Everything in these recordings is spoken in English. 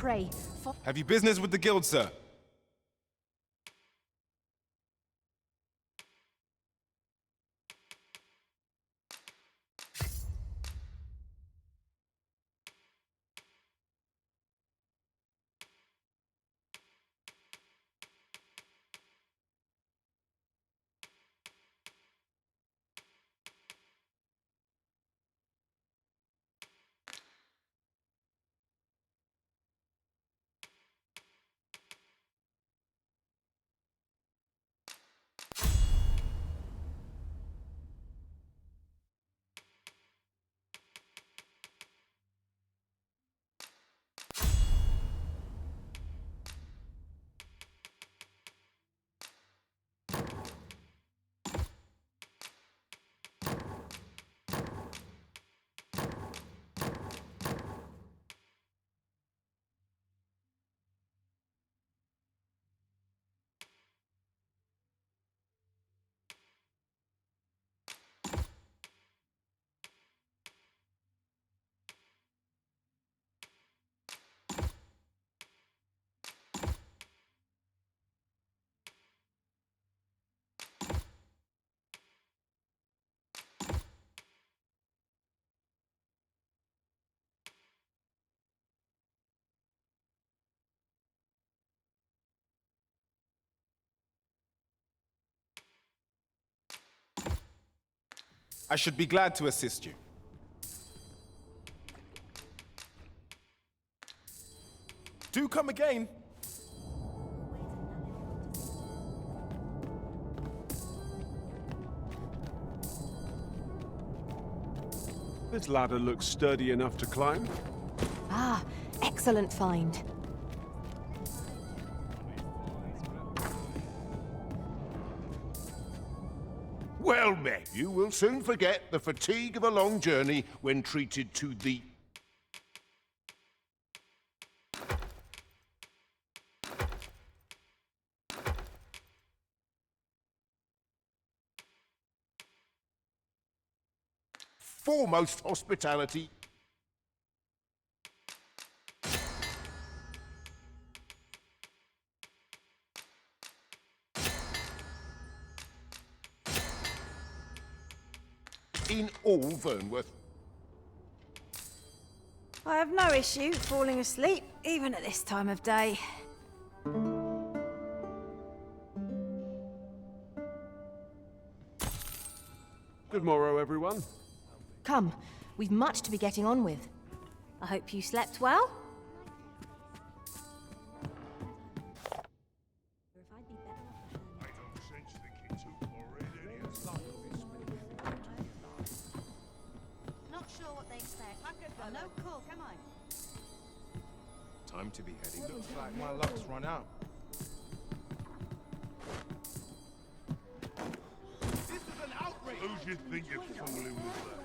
prey. Have you business with the guild, sir? I should be glad to assist you. Do come again. This ladder looks sturdy enough to climb. Ah, excellent find. Well met. You will soon forget the fatigue of a long journey when treated to the... foremost hospitality. In all Vernworth. I have no issue falling asleep, even at this time of day. Good morrow, everyone. Come, we've much to be getting on with. I hope you slept well. Not sure what they expect. Oh, no call, come on. Time to be heading. Looks like my luck's run out. This is an outrage! Who do you think you're fooling with that?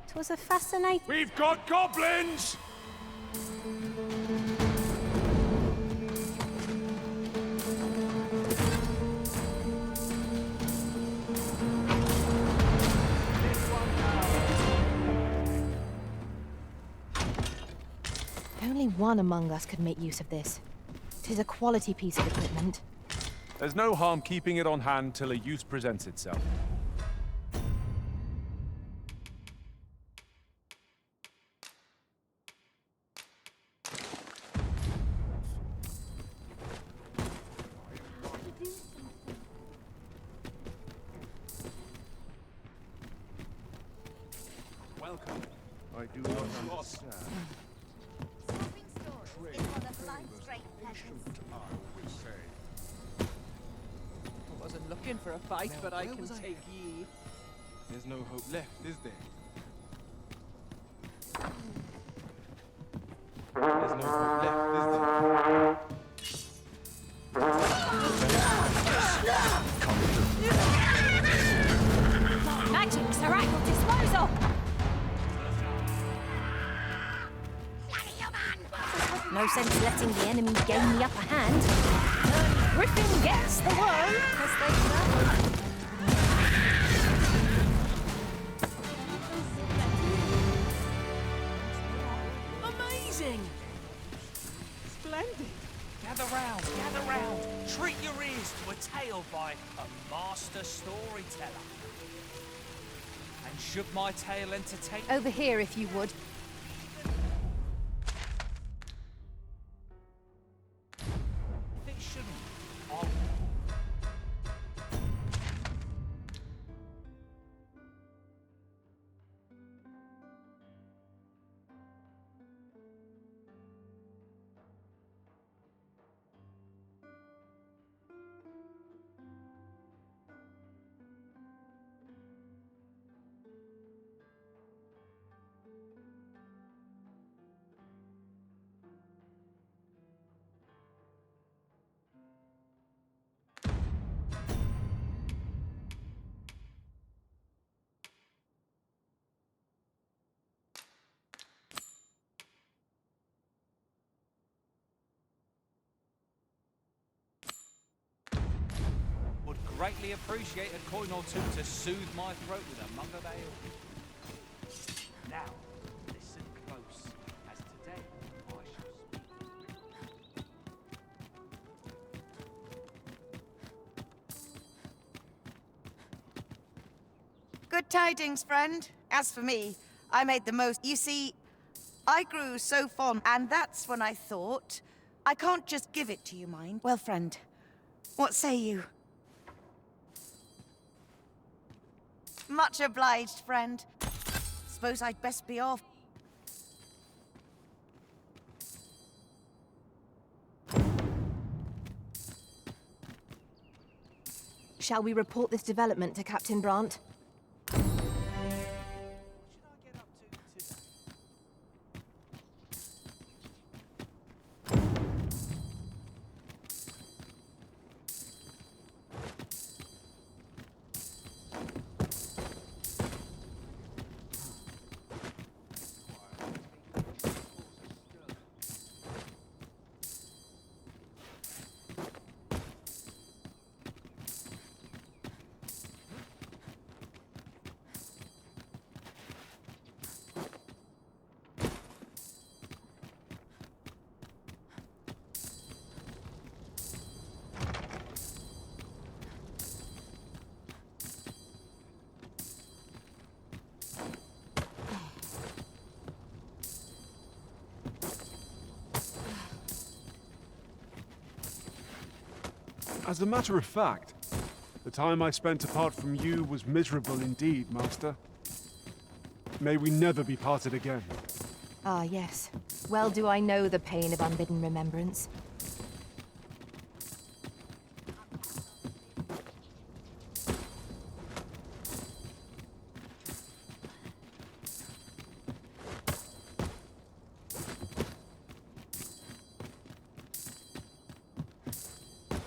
'Twas a fascinating... We've got goblins! Only one among us could make use of this. 'Tis a quality piece of equipment. There's no harm keeping it on hand till a use presents itself. Welcome. I do not understand. Swapping stories is for the blind straight peasants. I wasn't looking for a fight, but I can take ye. There's no hope left, is there? There's no hope left, is there? Magic Seracle Disposal! No sense letting the enemy gain the upper hand. Griffin gets the worm, as they say. master storyteller. And should my tale entertain... Over here, if you would. If it shouldn't, I'll... Would greatly appreciate a coin or two to soothe my throat with a mug of ale. Now, listen close, as today I shall speak. Good tidings, friend. As for me, I made the most. You see, I grew so fond, and that's when I thought, I can't just give it to you, mind. Well, friend, what say you? Much obliged, friend. Suppose I'd best be off. Shall we report this development to Captain Brandt? What should I get up to today? As a matter of fact, the time I spent apart from you was miserable indeed, Master. May we never be parted again. Ah, yes. Well do I know the pain of unbidden remembrance.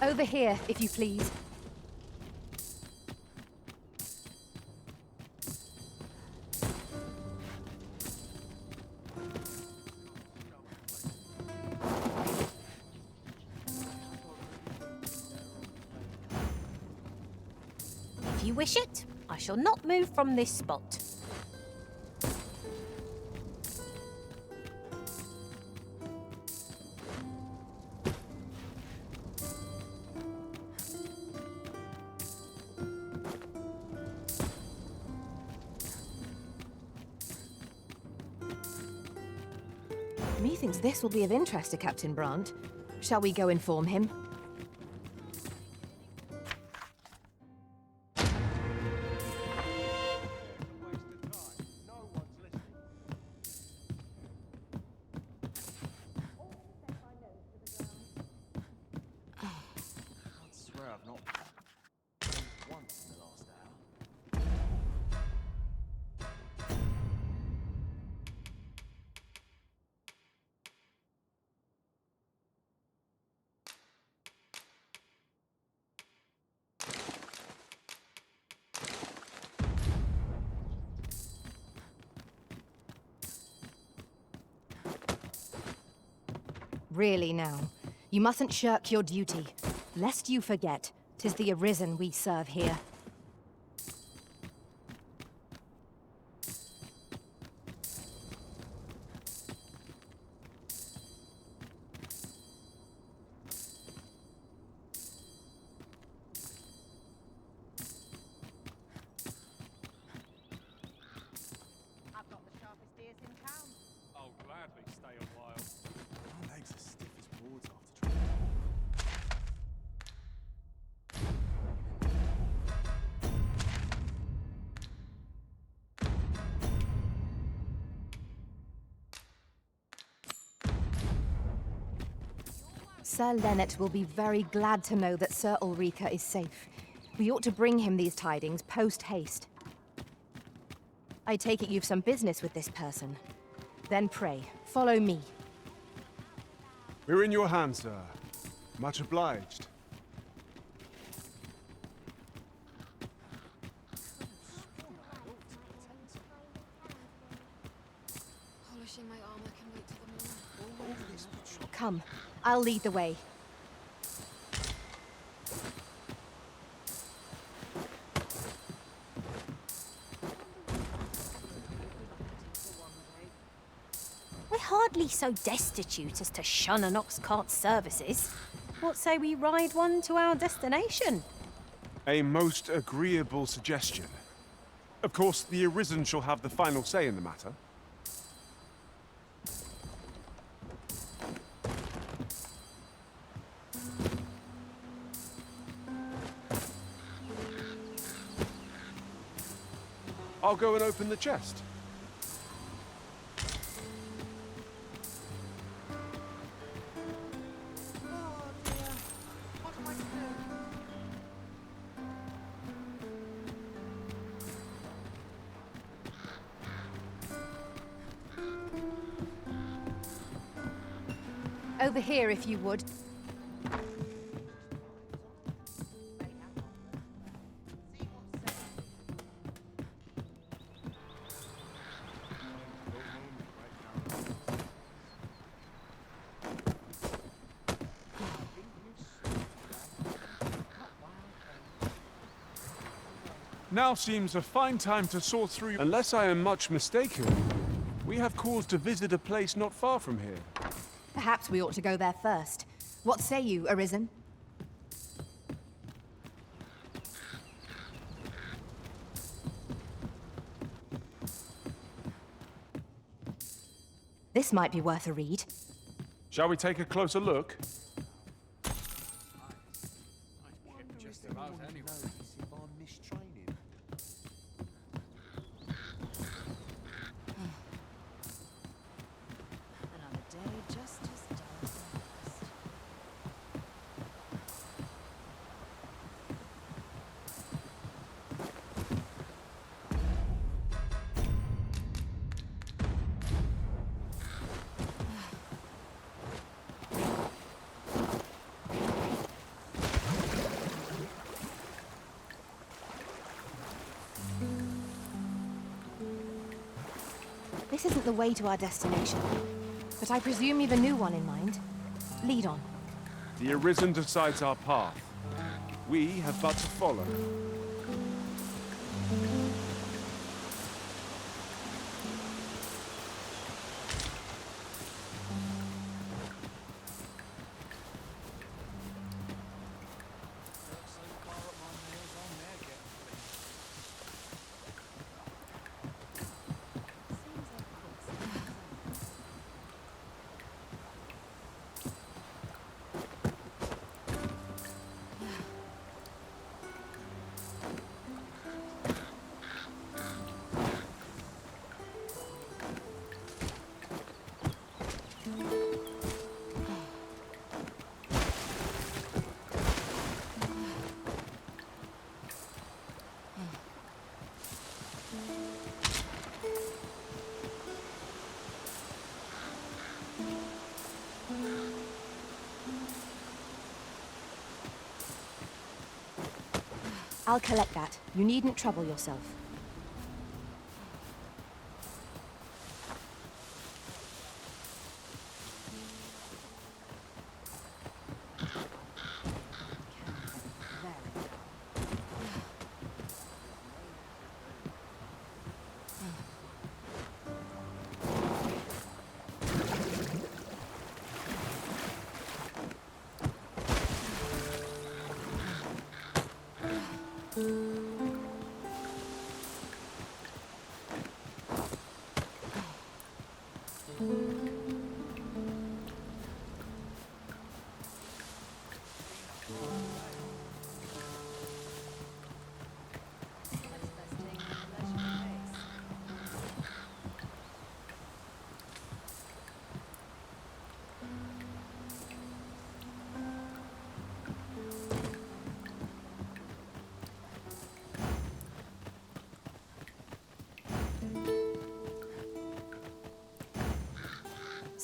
Over here, if you please. If you wish it, I shall not move from this spot. Methinks this will be of interest to Captain Brandt. Shall we go inform him? I swear I've not moved once in the last hour. Really now, you mustn't shirk your duty, lest you forget, 'tis the Arisen we serve here. Sir Lennet will be very glad to know that Sir Ulrika is safe. We ought to bring him these tidings post-haste. I take it you've some business with this person. Then pray, follow me. We're in your hands, sir. Much obliged. Polishing my armor can wait till the morning. Come, I'll lead the way. We're hardly so destitute as to shun an ox cart's services. What say we ride one to our destination? A most agreeable suggestion. Of course, the Arisen shall have the final say in the matter. I'll go and open the chest. Over here, if you would. Now seems a fine time to sort through. Unless I am much mistaken, we have cause to visit a place not far from here. Perhaps we ought to go there first. What say you, Arisen? This might be worth a read. Shall we take a closer look? Just about anyway. Another day just as dull as the rest. This isn't the way to our destination, but I presume you've a new one in mind. Lead on. The Arisen decides our path. We have but to follow. I'll collect that. You needn't trouble yourself.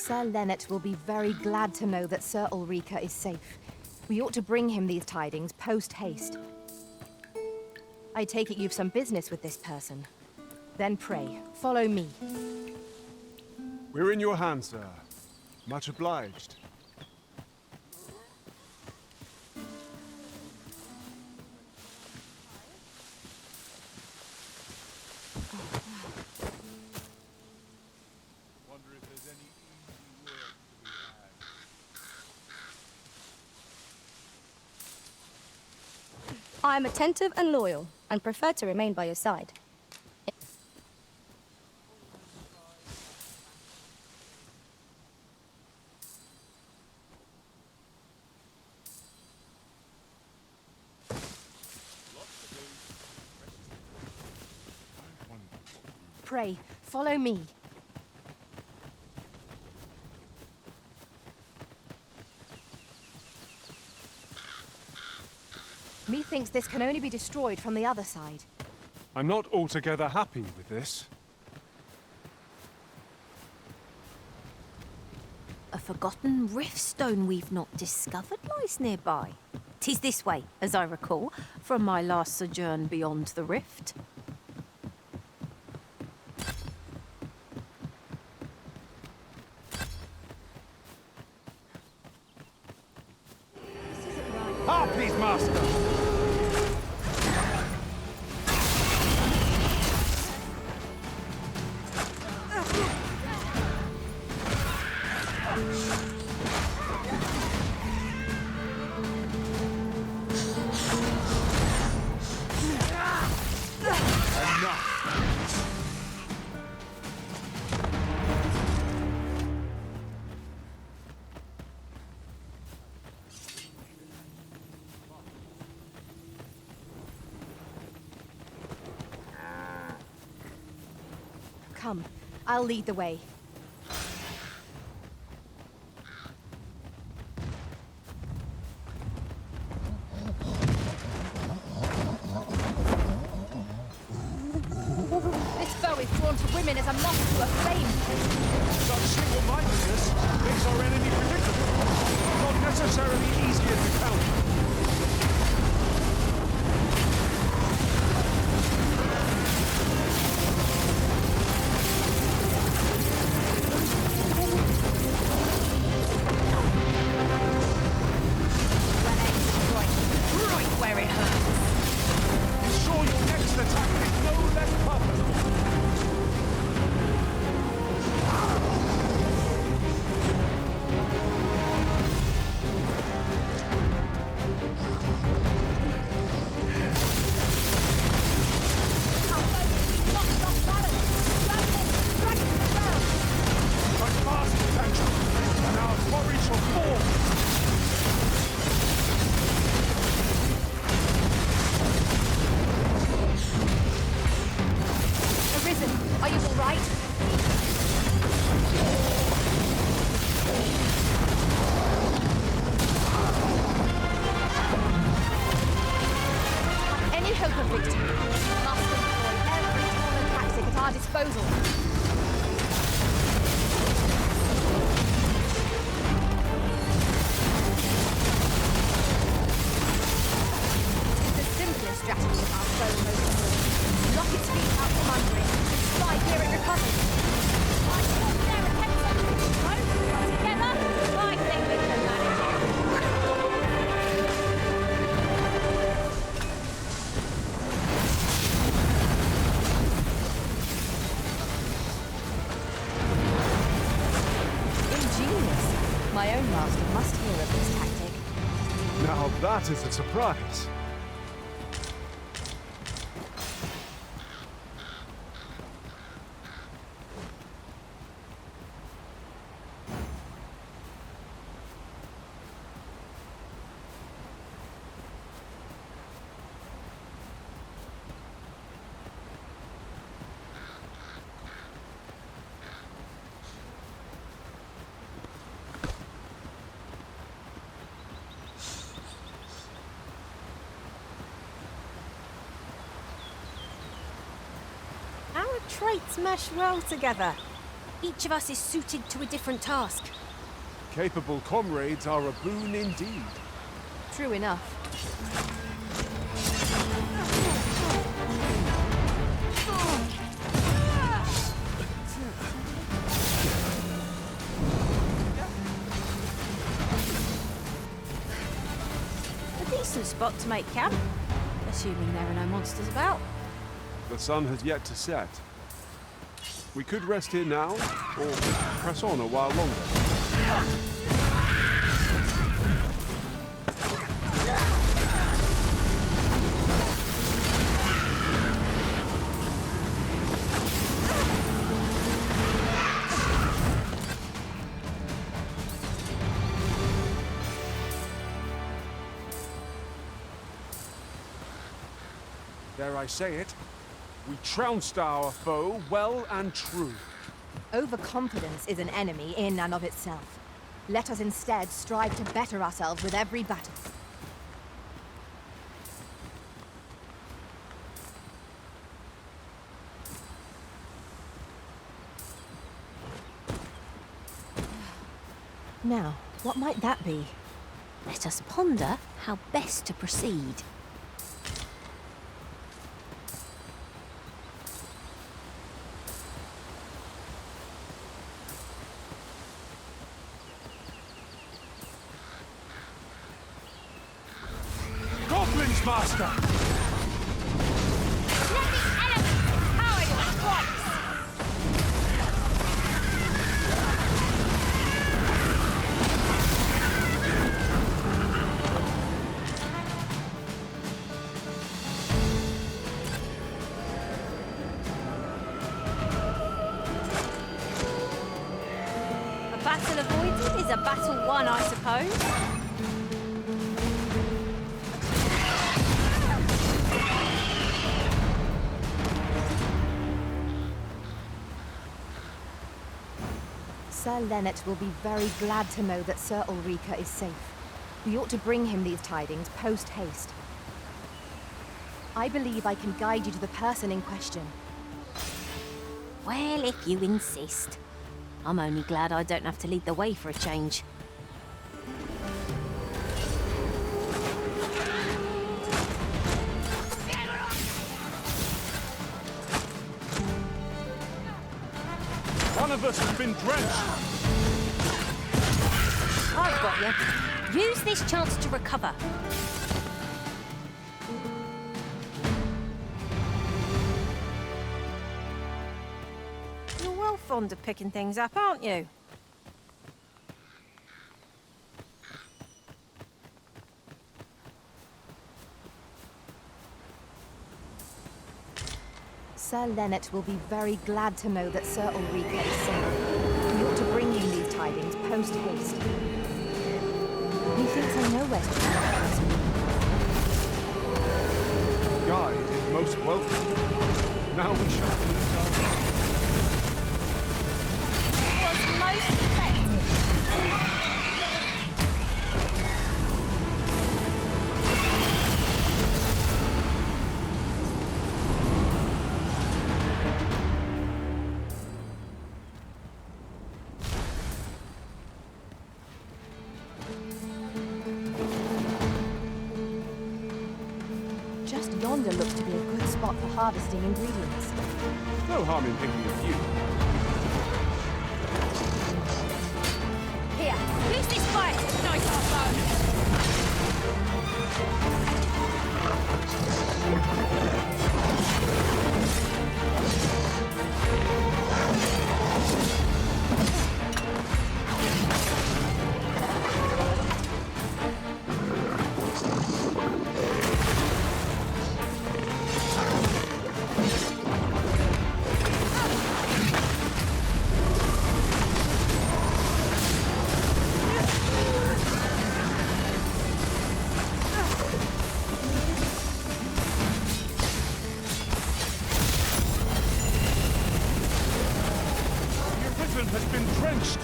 Sir Lennet will be very glad to know that Sir Ulrika is safe. We ought to bring him these tidings post-haste. I take it you've some business with this person. Then pray, follow me. We're in your hands, sir. Much obliged. Wonder if there's any easy work to be had. I am attentive and loyal, and prefer to remain by your side. Pray, follow me. Methinks this can only be destroyed from the other side. I'm not altogether happy with this. A forgotten riftstone we've not discovered lies nearby. 'Tis this way, as I recall, from my last sojourn beyond the rift. Harpies, master! Come, I'll lead the way. This foe is drawn to women as a moth to a flame. Such single-mindedness makes our enemy predictable, not necessarily easier to counter. My own master must hear of this tactic. Now that is a surprise. Our traits mesh well together. Each of us is suited to a different task. Capable comrades are a boon indeed. True enough. A decent spot to make camp, assuming there are no monsters about. The sun has yet to set. We could rest here now, or press on a while longer. Dare I say it? We trounced our foe well and true. Overconfidence is an enemy in and of itself. Let us instead strive to better ourselves with every battle. Now, what might that be? Let us ponder how best to proceed. Goblins, Master! Let the elements power your twice! A battle avoided is a battle won, I suppose. Sir Lennet will be very glad to know that Sir Ulrika is safe. We ought to bring him these tidings post-haste. I believe I can guide you to the person in question. Well, if you insist. I'm only glad I don't have to lead the way for a change. One of us has been drenched! I've got you. Use this chance to recover. You're well fond of picking things up, aren't you? Sir Lennet will be very glad to know that Sir Ulrika is safe. We ought to bring him these tidings post-haste. Methinks I know where to find the person. Guide is most welcome. Now we shall meet our... Was most effective. Just yonder looks to be a good spot for harvesting ingredients. No harm in picking a few. Here, use this fire to ignite our foe. The equipment has been drenched!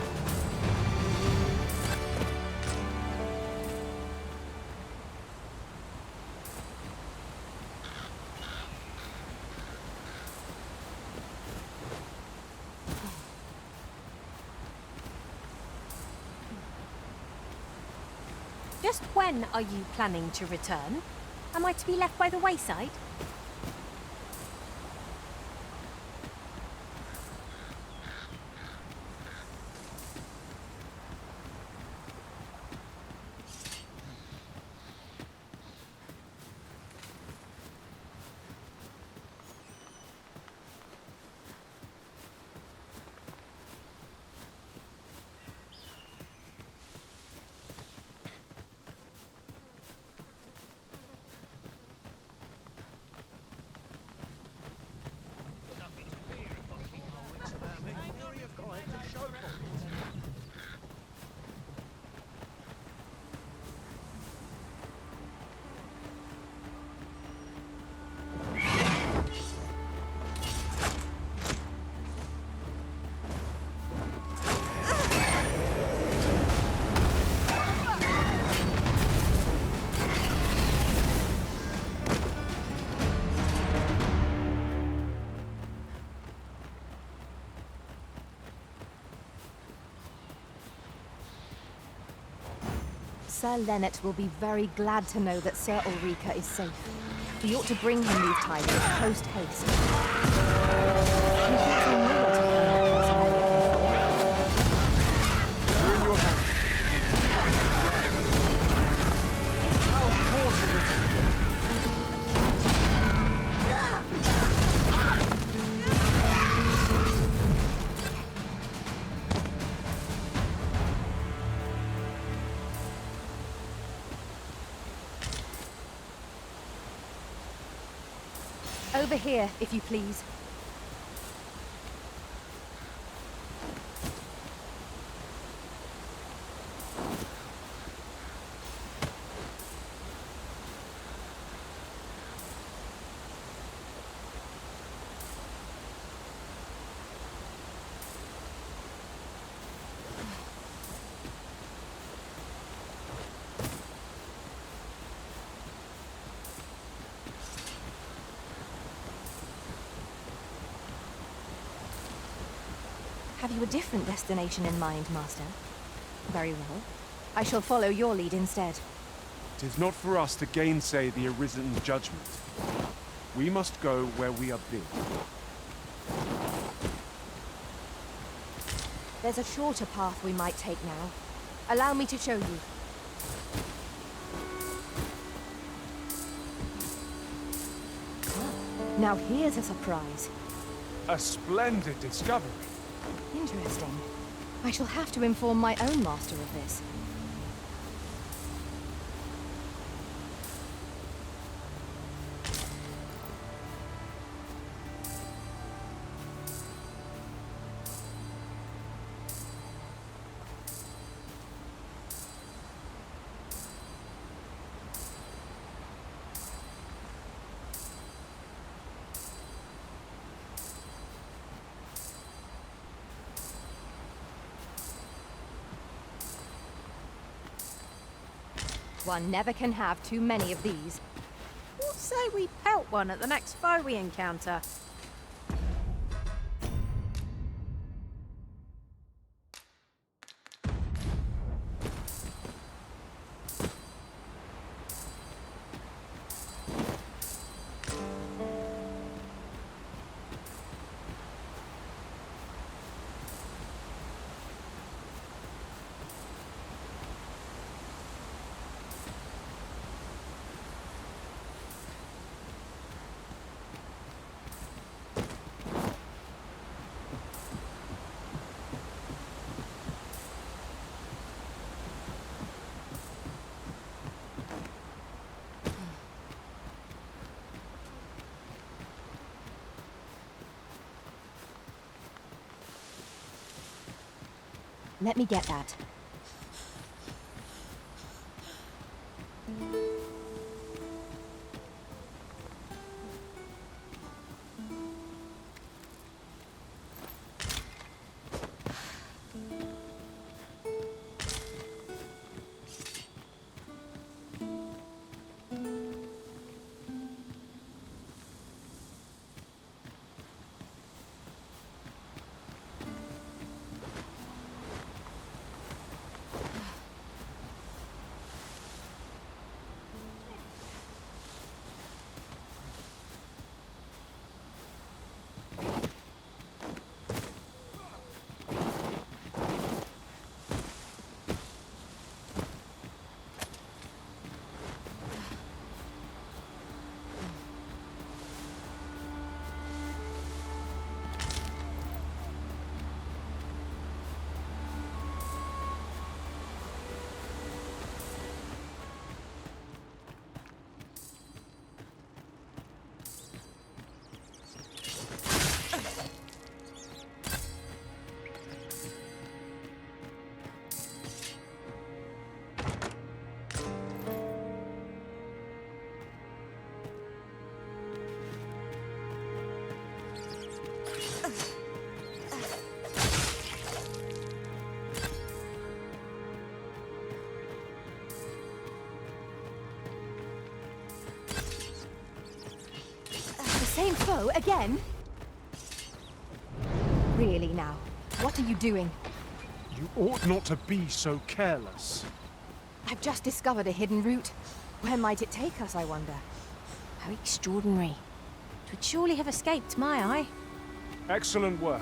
Just when are you planning to return? Am I to be left by the wayside? Sir Lennet will be very glad to know that Sir Ulrika is safe. We ought to bring him these tidings post-haste. We're in your hands. How fortunate! Over here, if you please. Have you a different destination in mind, Master? Very well. I shall follow your lead instead. It is not for us to gainsay the arisen judgment. We must go where we are bid. There's a shorter path we might take now. Allow me to show you. Now here's a surprise. A splendid discovery. Interesting. I shall have to inform my own master of this. One never can have too many of these. What say we pelt one at the next foe we encounter? Let me get that. go again? Really now? What are you doing? You ought not to be so careless. I've just discovered a hidden route. Where might it take us, I wonder? How extraordinary. It would surely have escaped my eye. Excellent work.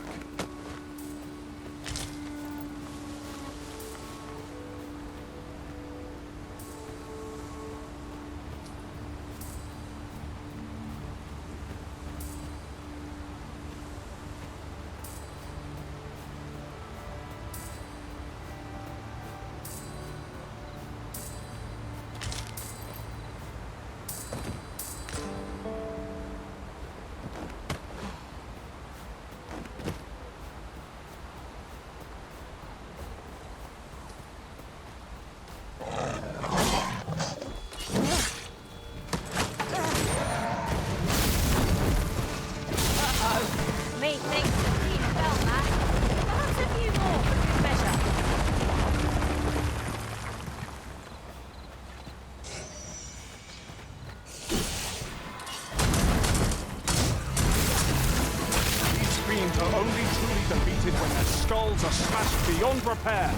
Methinks the thief felt that. Perhaps a few more for good measure. These fiends are only truly defeated when their skulls are smashed beyond repair.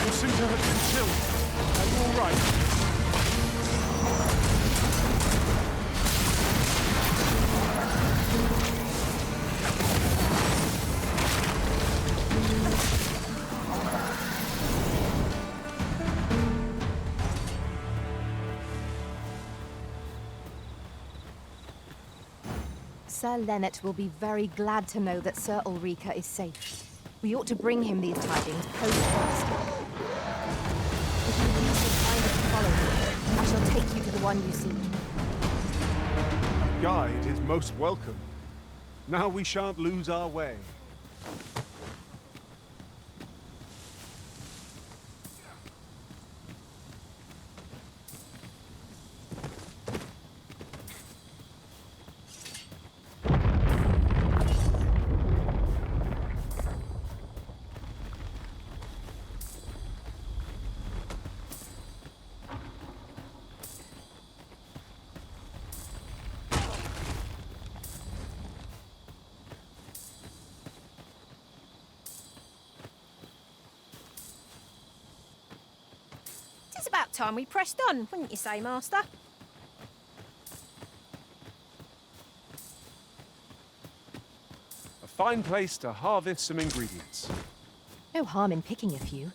You seem to have been chilled. Are you all right? Sir Lennet will be very glad to know that Sir Ulrika is safe. We ought to bring him these tidings post-haste. If you please be kind enough to follow me, I shall take you to the one you seek. A guide is most welcome. Now we shan't lose our way. It's about time we pressed on, wouldn't you say, Master? A fine place to harvest some ingredients. No harm in picking a few.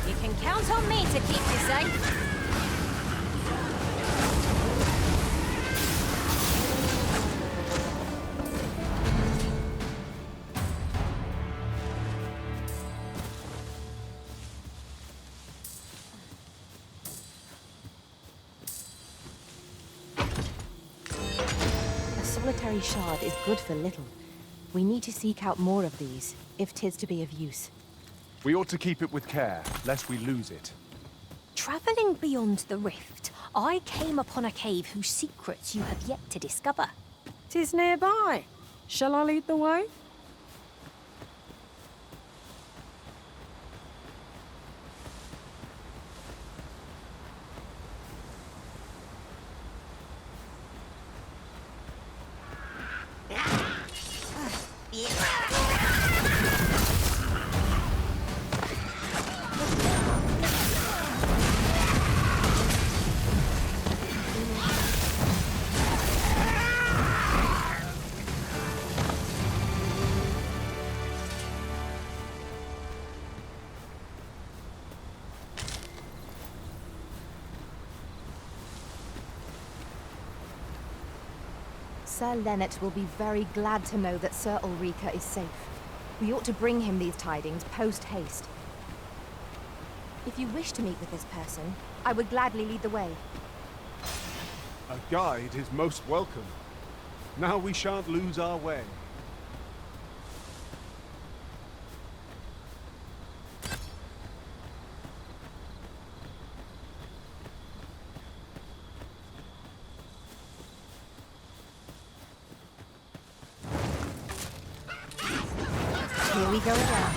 You can count on me to keep you safe. A solitary shard is good for little. We need to seek out more of these, if 'tis to be of use. We ought to keep it with care, lest we lose it. Travelling beyond the rift, I came upon a cave whose secrets you have yet to discover. 'Tis nearby. Shall I lead the way? Sir Lennet will be very glad to know that Sir Ulrika is safe. We ought to bring him these tidings post-haste. If you wish to meet with this person, I would gladly lead the way. A guide is most welcome. Now we shan't lose our way. Here we go again.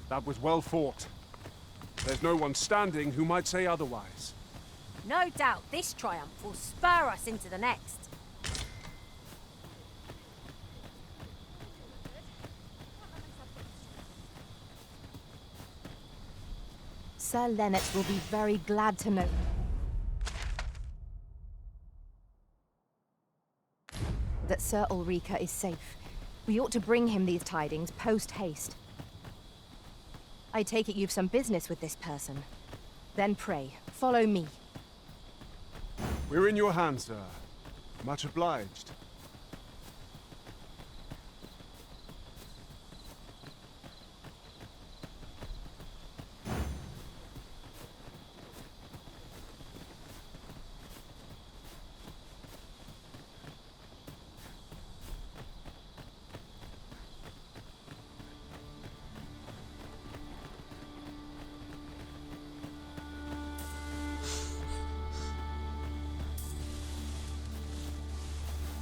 That was well fought. There's no one standing who might say otherwise. No doubt this triumph will spur us into the next. Sir Lennox will be very glad to know that Sir Ulrika is safe. We ought to bring him these tidings post-haste. I take it you've some business with this person. Then pray, follow me. We're in your hands, sir. Much obliged.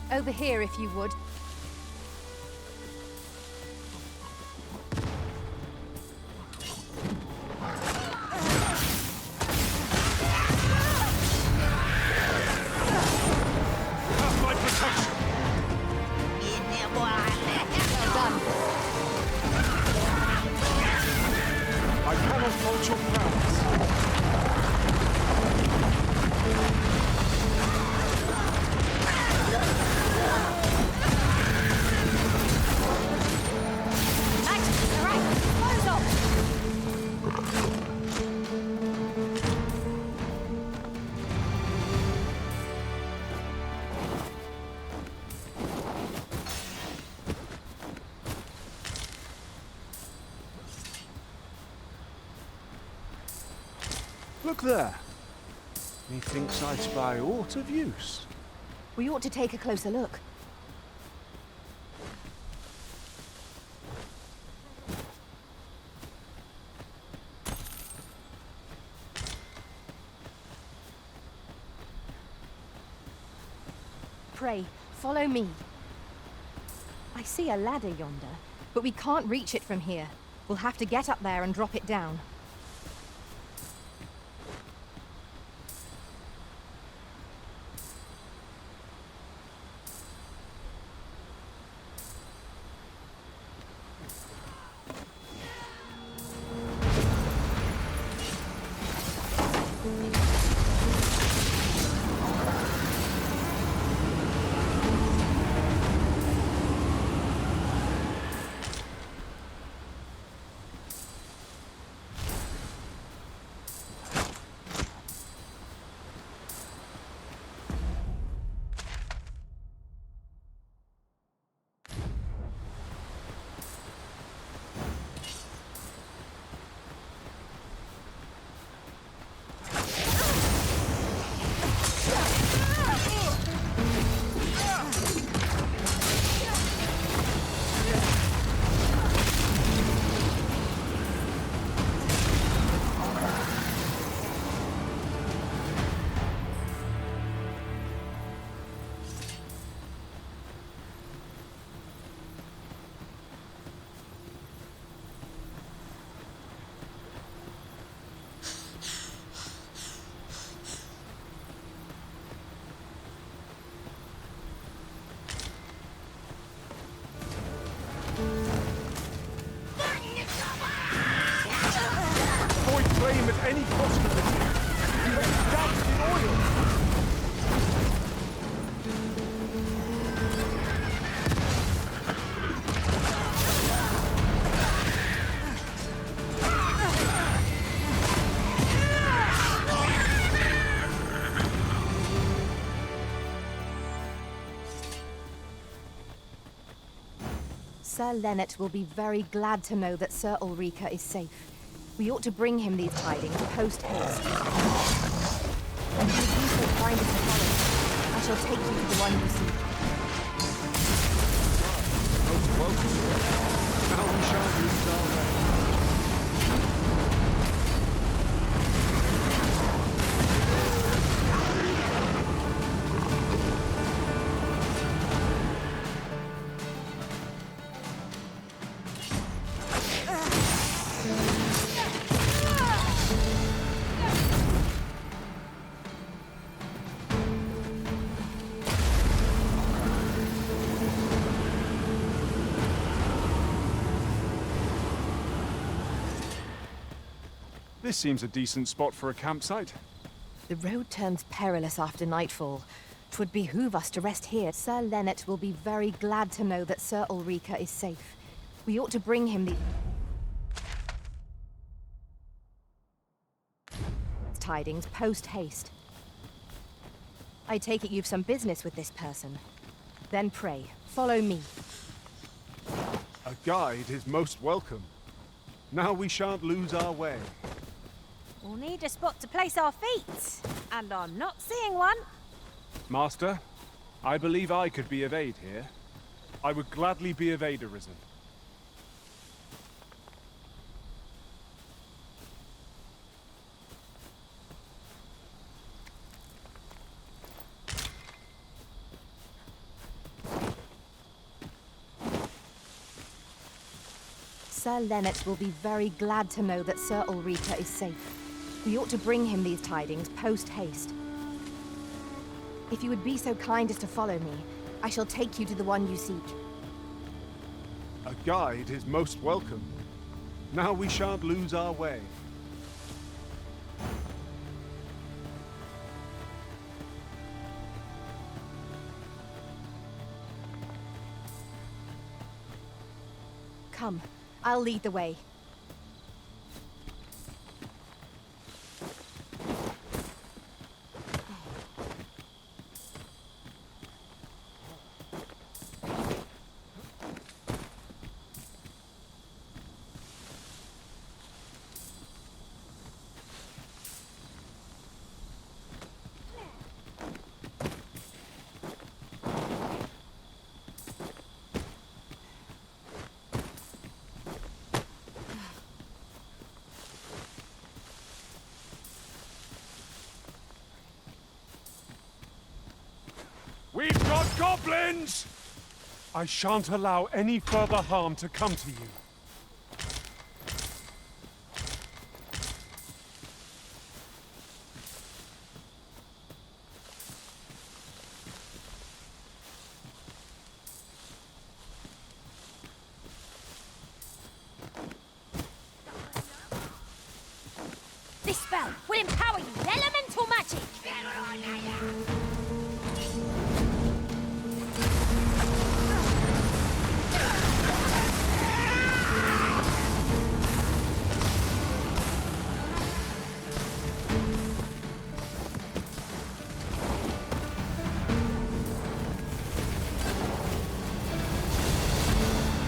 Over here, if you would. Have my protection! Well done. I cannot fault your plans. Nice, all right, close off. Look there. Methinks I spy aught of use. We ought to take a closer look. Pray, follow me. I see a ladder yonder, but we can't reach it from here. We'll have to get up there and drop it down. Flame at any cost of it. You may douse in oil. Sir Lennox will be very glad to know that Sir Ulrika is safe. We ought to bring him these tidings post-haste. And if you so kind as to follow, I shall take you to the one you seek. This seems a decent spot for a campsite. The road turns perilous after nightfall. 'Twould behoove us to rest here. Sir Lennet will be very glad to know that Sir Ulrika is safe. We ought to bring him the tidings post-haste. I take it you've some business with this person. Then pray, follow me. A guide is most welcome. Now we shan't lose our way. We'll need a spot to place our feet, and I'm not seeing one. Master, I believe I could be of aid here. I would gladly be of aid, Arisen. Sir Lennet will be very glad to know that Sir Ulrika is safe. We ought to bring him these tidings post-haste. If you would be so kind as to follow me, I shall take you to the one you seek. A guide is most welcome. Now we shan't lose our way. Come, I'll lead the way. We've got goblins! I shan't allow any further harm to come to you. This spell will empower you with elemental magic.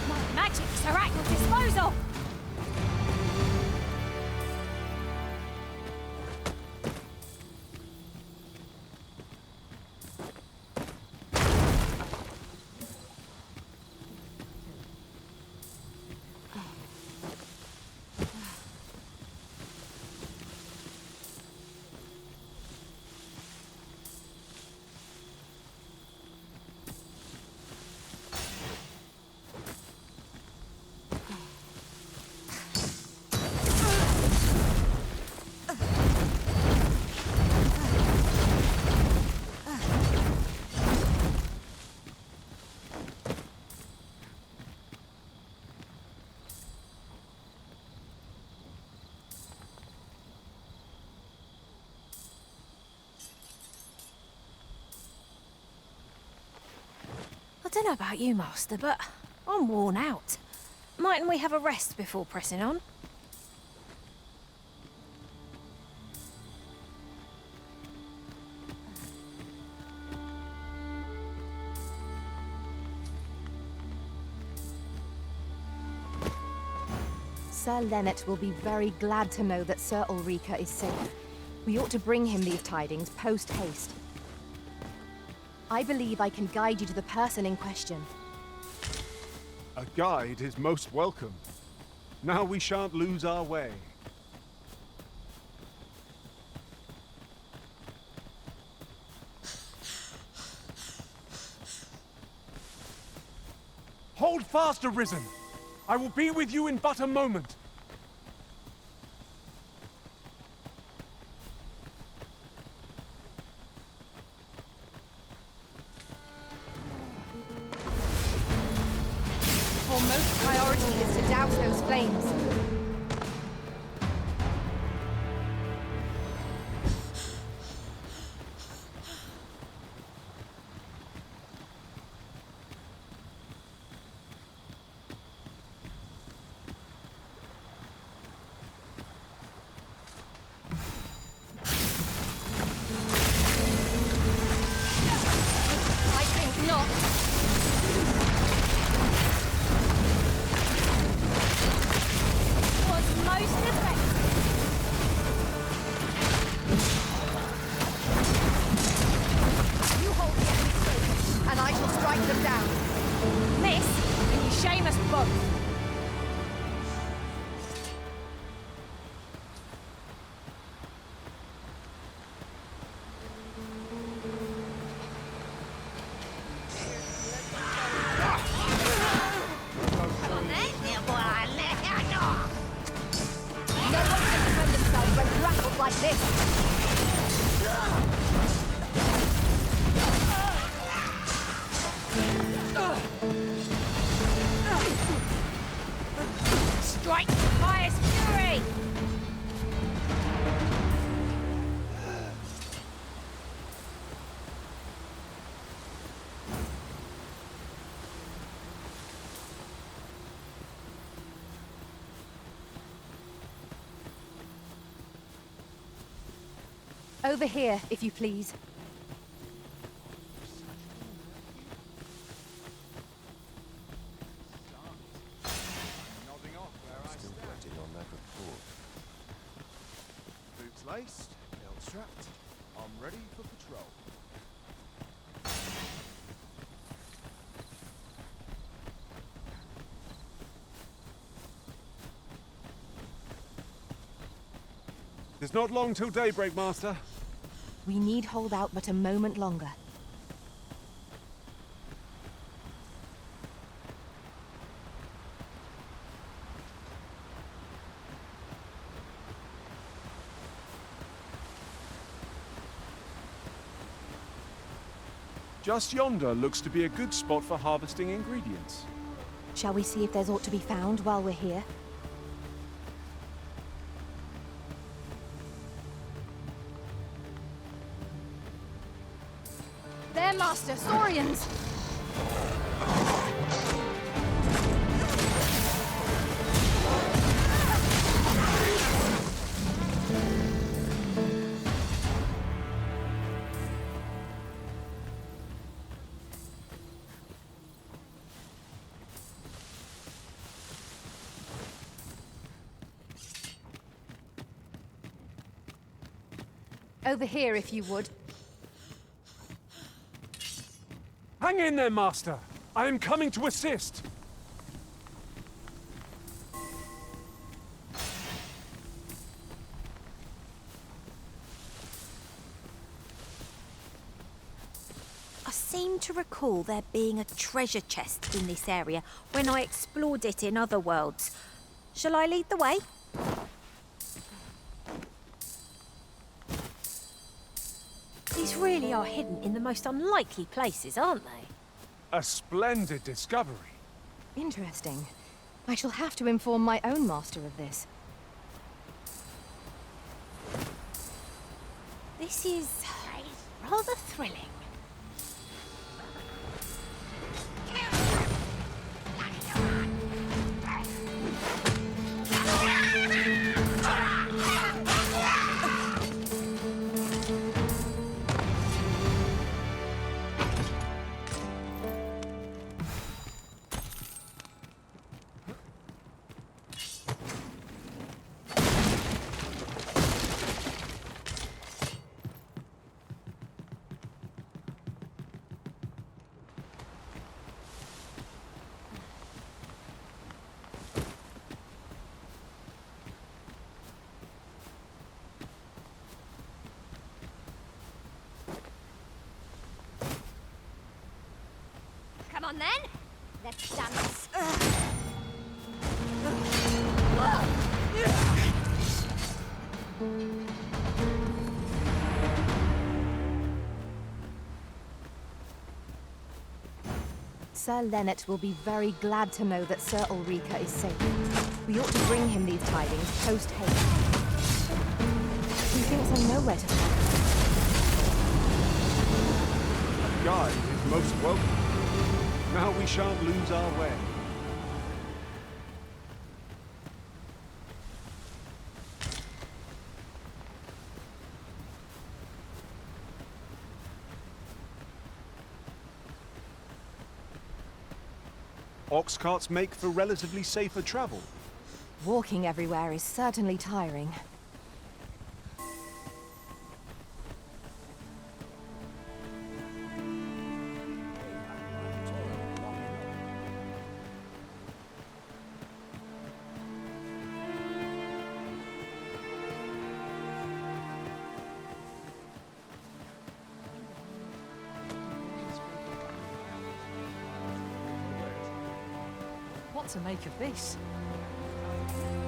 My magics are at your disposal. I don't know about you, Master, but I'm worn out. Mightn't we have a rest before pressing on? Sir Lennet will be very glad to know that Sir Ulrika is safe. We ought to bring him these tidings post-haste. I believe I can guide you to the person in question. A guide is most welcome. Now we shan't lose our way. Hold fast, Arisen! I will be with you in but a moment. Foremost priority is to douse those flames. Miss, and you shame us both. Come on then, little boy, I'll let you know. No one can defend themselves when grappled like this. Strike the highest fury! Over here, if you please. Nodding off where I Still stand. waiting on that report. Boots laced, belt strapped. I'm ready for patrol. It's not long till daybreak, Master. We need hold out but a moment longer. Just yonder looks to be a good spot for harvesting ingredients. Shall we see if there's aught to be found while we're here? There, Master! Saurians! Over here, if you would. Hang in there, Master! I am coming to assist! I seem to recall there being a treasure chest in this area when I explored it in other worlds. Shall I lead the way? These really are hidden in the most unlikely places, aren't they? A splendid discovery. Interesting. I shall have to inform my own master of this. This is rather thrilling. Come on then, let's dance. Sir Lennet will be very glad to know that Sir Ulrika is safe. We ought to bring him these tidings post-haste. He thinks I know where to find A guide is most welcome. Now we shan't lose our way. Ox carts make for relatively safer travel. Walking everywhere is certainly tiring. what to make of this.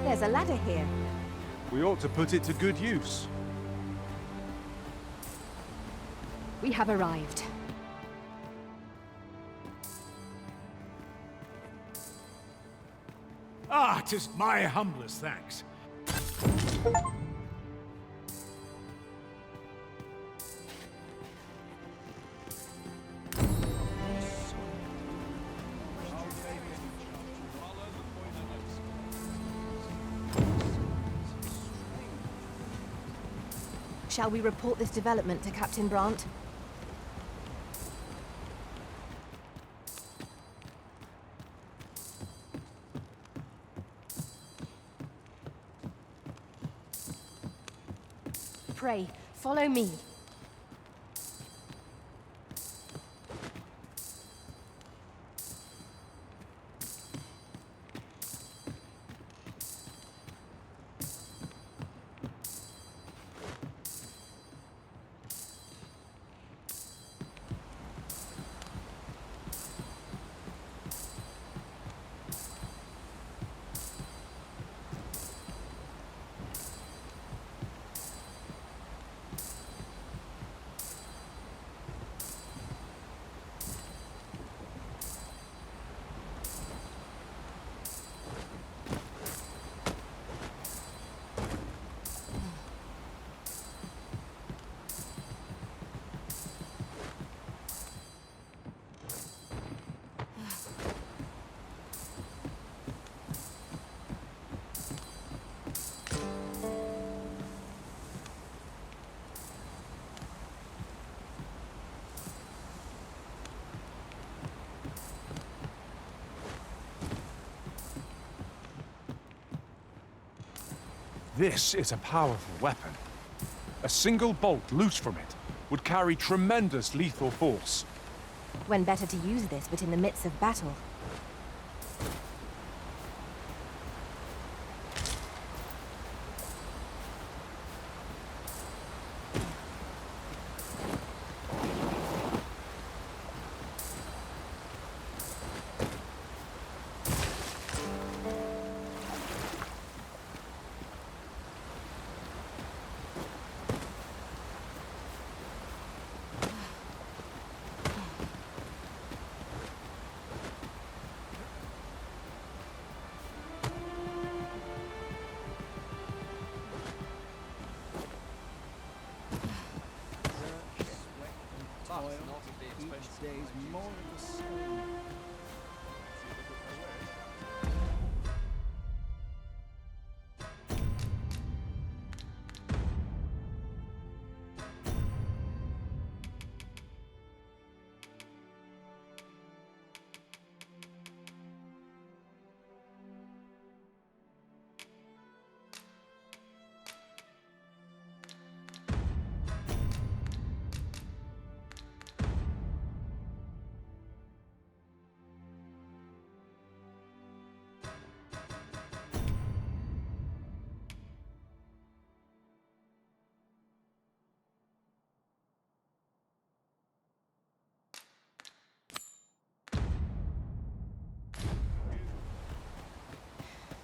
There's a ladder here. We ought to put it to good use. We have arrived. Ah, 'tis my humblest thanks. Shall we report this development to Captain Brandt? Pray, follow me. This is a powerful weapon. A single bolt loose from it would carry tremendous lethal force. When better to use this but in the midst of battle?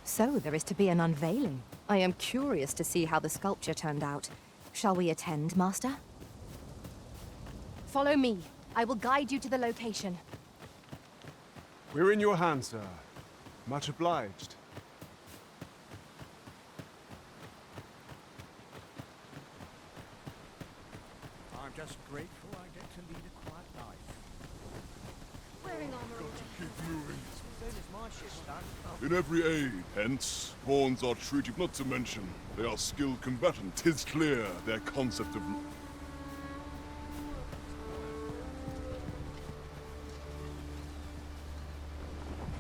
So there is to be an unveiling. I am curious to see how the sculpture turned out. Shall we attend, Master? Follow me. I will guide you to the location. We're in your hands, sir. Much obliged. I'm just grateful I get to lead a quiet life. Wearing armor all day. In every aid, hence, pawns are treated, not to mention, they are skilled combatants. 'Tis clear their concept of...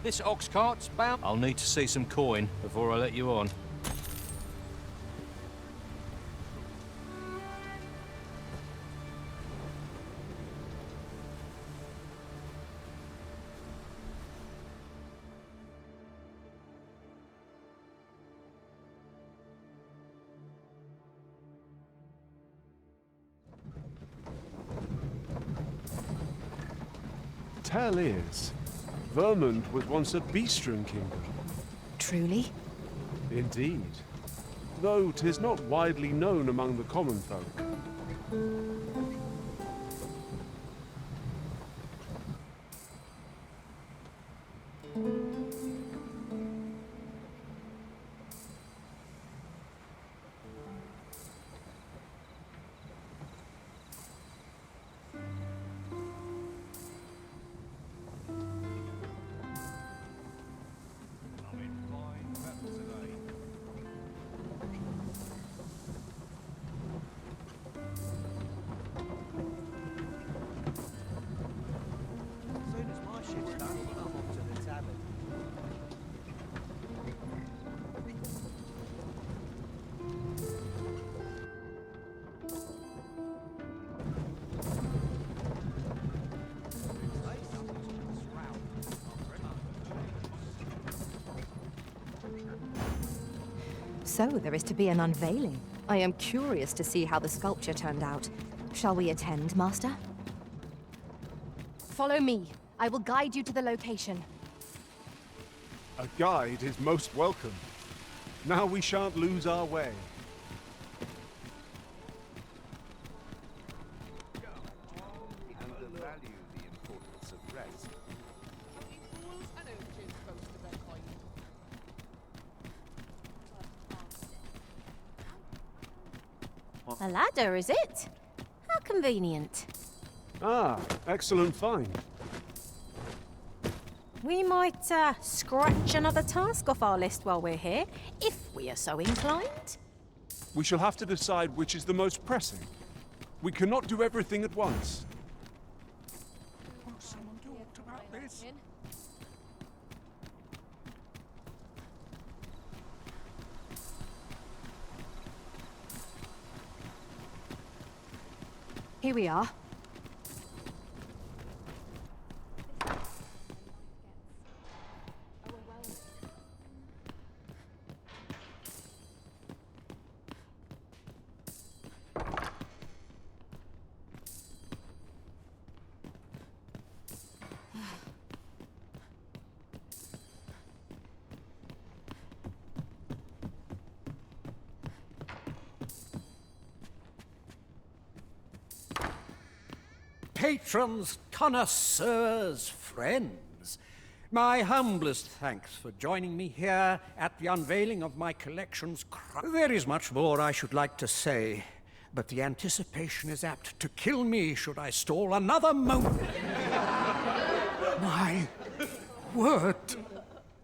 This ox cart's bound. I'll need to see some coin before I let you on. Tell is, Vermund was once a beastren kingdom. Truly? Indeed. Though 'tis not widely known among the common folk. As soon as my ship's done, I'm off to the tavern. So there is to be an unveiling. I am curious to see how the sculpture turned out. Shall we attend, Master? Follow me. I will guide you to the location. A guide is most welcome. Now we shan't lose our way. And value the importance of rest. Fools and urchins boast of their kind. A ladder, is it? How convenient. Ah, excellent find. We might scratch another task off our list while we're here, if we are so inclined. We shall have to decide which is the most pressing. We cannot do everything at once. Will someone talk about this? Here we are. Patrons, connoisseurs, friends, my humblest thanks for joining me here at the unveiling of my collection's There is much more I should like to say, but the anticipation is apt to kill me should I stall another moment. My word!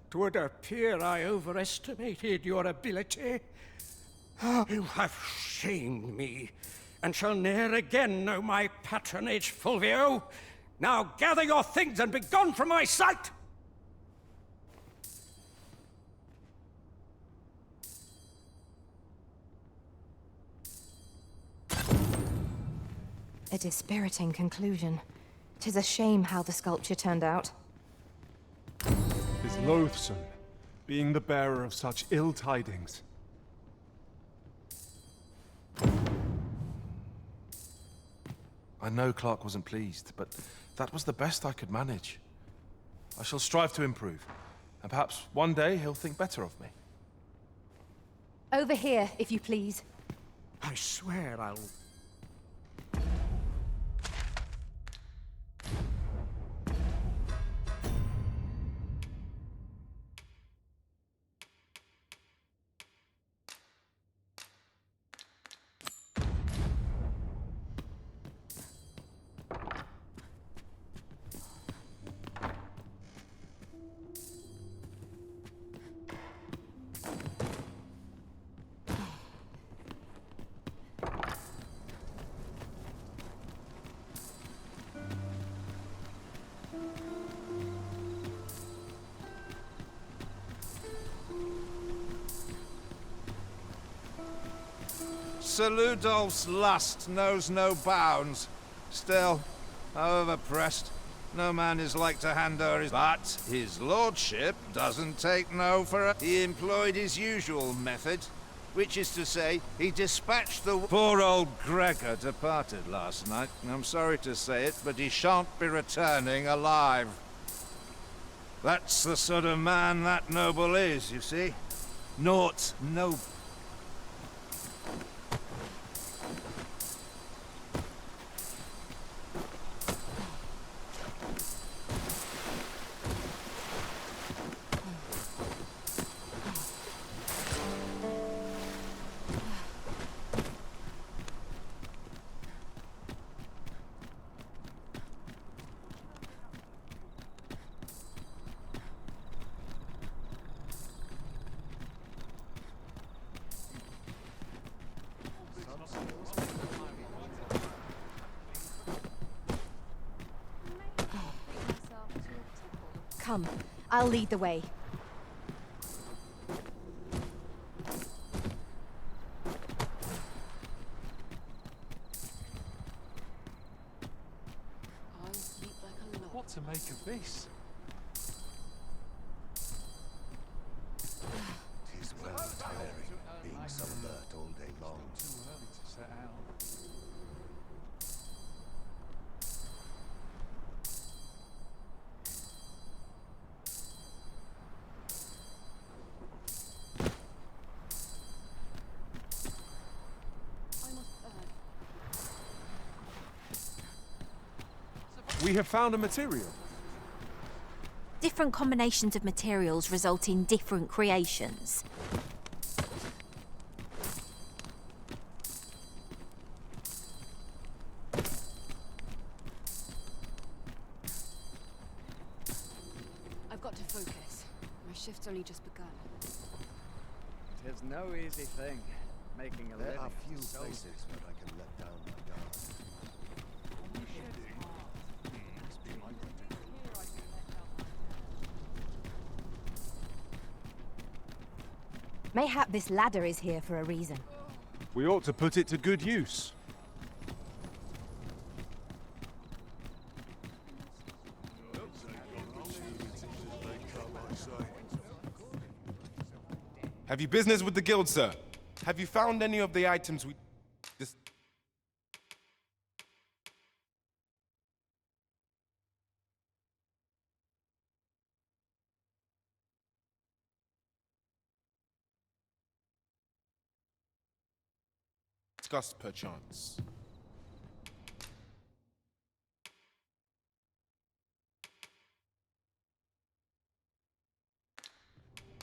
'Twould appear I overestimated your ability. You have shamed me, and shall ne'er again know my patronage, Fulvio. Now gather your things and be gone from my sight! A dispiriting conclusion. 'Tis a shame how the sculpture turned out. It is loathsome, being the bearer of such ill tidings. I know Clark wasn't pleased, but that was the best I could manage. I shall strive to improve, and perhaps one day he'll think better of me. Over here, if you please. I swear I'll... Sir Ludolf's lust knows no bounds. Still, however pressed, no man is like to hand over his... But his lordship doesn't take no for a... He employed his usual method, which is to say, he dispatched the... Poor old Gregor departed last night. I'm sorry to say it, but he shan't be returning alive. That's the sort of man that noble is, you see. Naught noble. Come, I'll lead the way. What to make of this? Tis well tiring, being sunburnt all day long. Too early to set out. We have found a material. Different combinations of materials result in different creations. I've got to focus. My shift's only just begun. Tis no easy thing, making a living. There are few places where I can let down my guard. Mayhap this ladder is here for a reason. We ought to put it to good use. Have you business with the guild, sir? Have you found any of the items we... discussed perchance?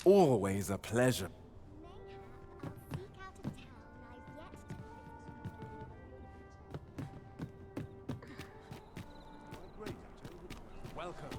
Always a pleasure. Welcome.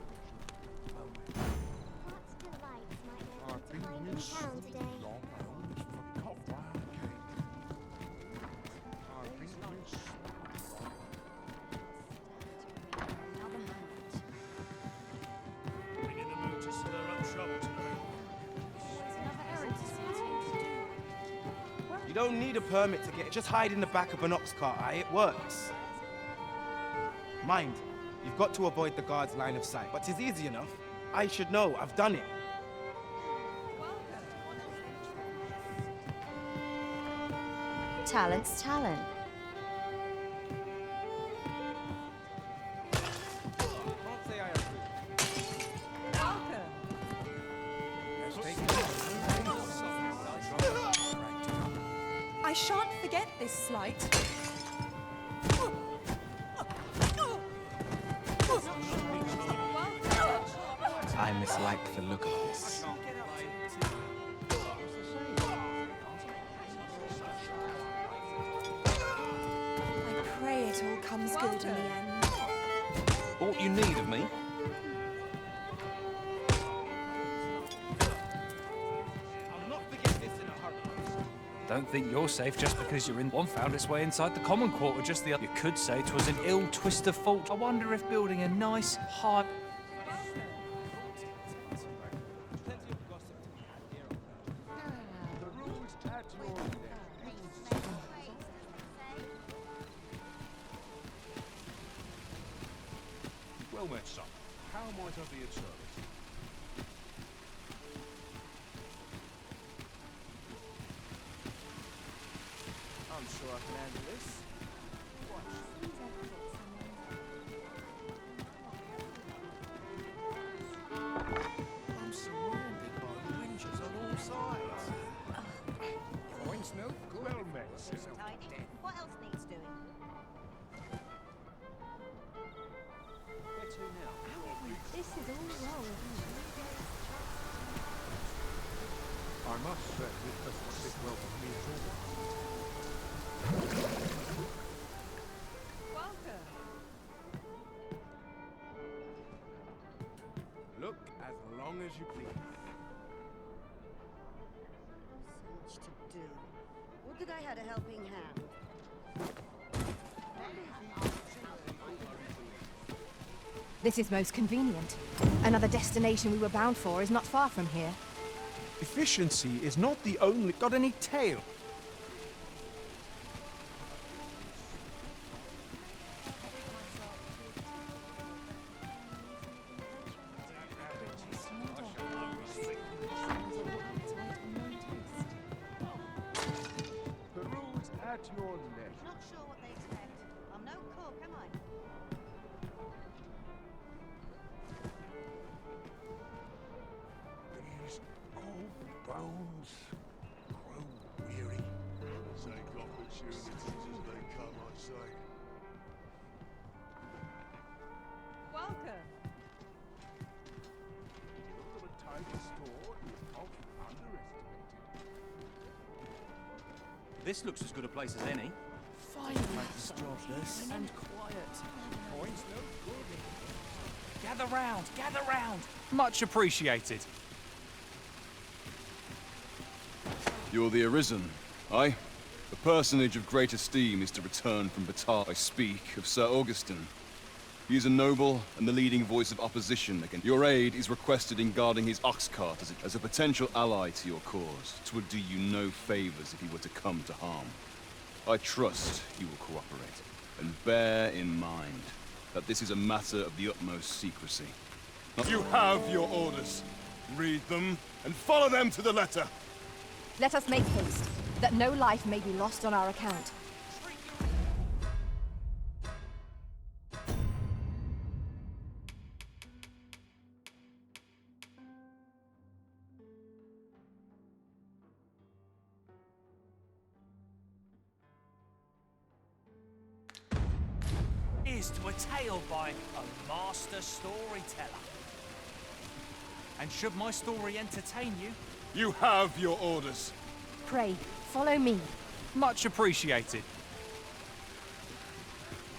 You don't need a permit to get it. Just hide in the back of an ox cart, aye? It works. Mind, you've got to avoid the guard's line of sight. But it's easy enough. I should know. I've done it. Talent's talent. I shan't forget this slight. I mislike the look of this. I pray it all comes good in the end. Aught you need of me? Don't think you're safe just because you're in. One found its way inside the common quarter just the other. You could say 'twas an ill twist of fate. I wonder if building a nice, hard... Well met, son. How might I be of service? I'm sure I can handle this. must say, this doesn't sit well with me at all. Welcome. Look as long as you please. So much to do. Would that I had a helping hand. This is most convenient. Another destination we were bound for is not far from here. Efficiency is not the only... Got any tail? The rules at your leisure. Not sure what they expect. I'm no cook, am I? These old bones grow weary. Take opportunities as they come, I say. Welcome. Look at a tidy store is often underestimated. This looks as good a place as any. Finally, this and quiet. Points no good. Gather round, gather round. Much appreciated. You're the Arisen, aye? A personage of great esteem is to return from Batar. I speak of Sir Augustin. He is a noble and the leading voice of opposition against. Your aid is requested in guarding his ox cart as a potential ally to your cause. 'Twould do you no favors if he were to come to harm. I trust he will cooperate, and bear in mind that this is a matter of the utmost secrecy. You have your orders. Read them and follow them to the letter. Let us make haste, that no life may be lost on our account. Is to a tale by a master storyteller. And should my story entertain you, You have your orders. Pray, follow me. much appreciated.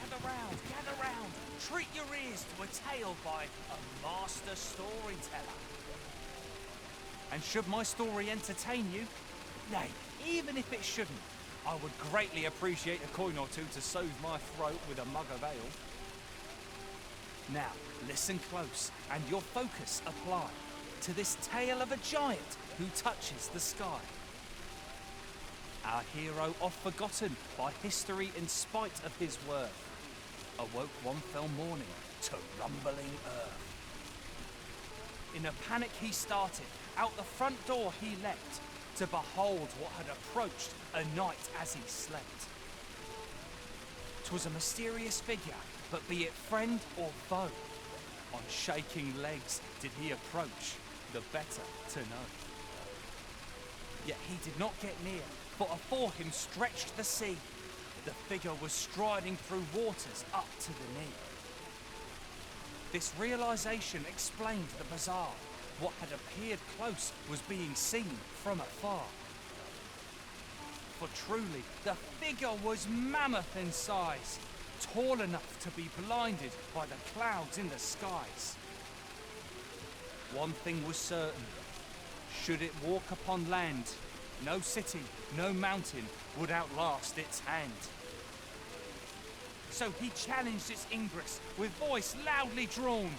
Gather round, gather round. Treat your ears to a tale by a master storyteller. And should my story entertain you, nay, even if it shouldn't, I would greatly appreciate a coin or two to soothe my throat with a mug of ale. Now, listen close, and your focus apply to this tale of a giant who touches the sky. Our hero, oft forgotten by history in spite of his worth, awoke one fell morning to rumbling earth. In a panic he started, out the front door he leapt, to behold what had approached a night as he slept. 'Twas a mysterious figure, but be it friend or foe, on shaking legs did he approach, the better to know. Yet he did not get near, for afore him stretched the sea. The figure was striding through waters up to the knee. This realization explained the bizarre. What had appeared close was being seen from afar. For truly, the figure was mammoth in size, tall enough to be blinded by the clouds in the skies. One thing was certain, should it walk upon land, no city, no mountain would outlast its hand. So he challenged its ingress with voice loudly drawn,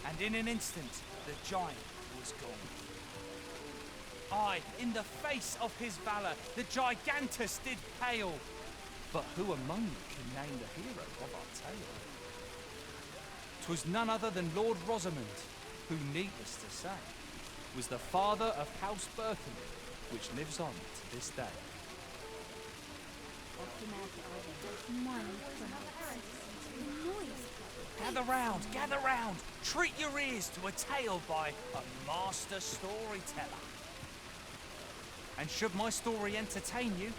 and in an instant the giant was gone. Aye, in the face of his valour, the gigantus did pale. But who among you can name the hero of our tale? 'Twas none other than Lord Rosamond, who, needless to say, was the father of House Berkeley, which lives on to this day. Gather round, treat your ears to a tale by a master storyteller. And should my story entertain you,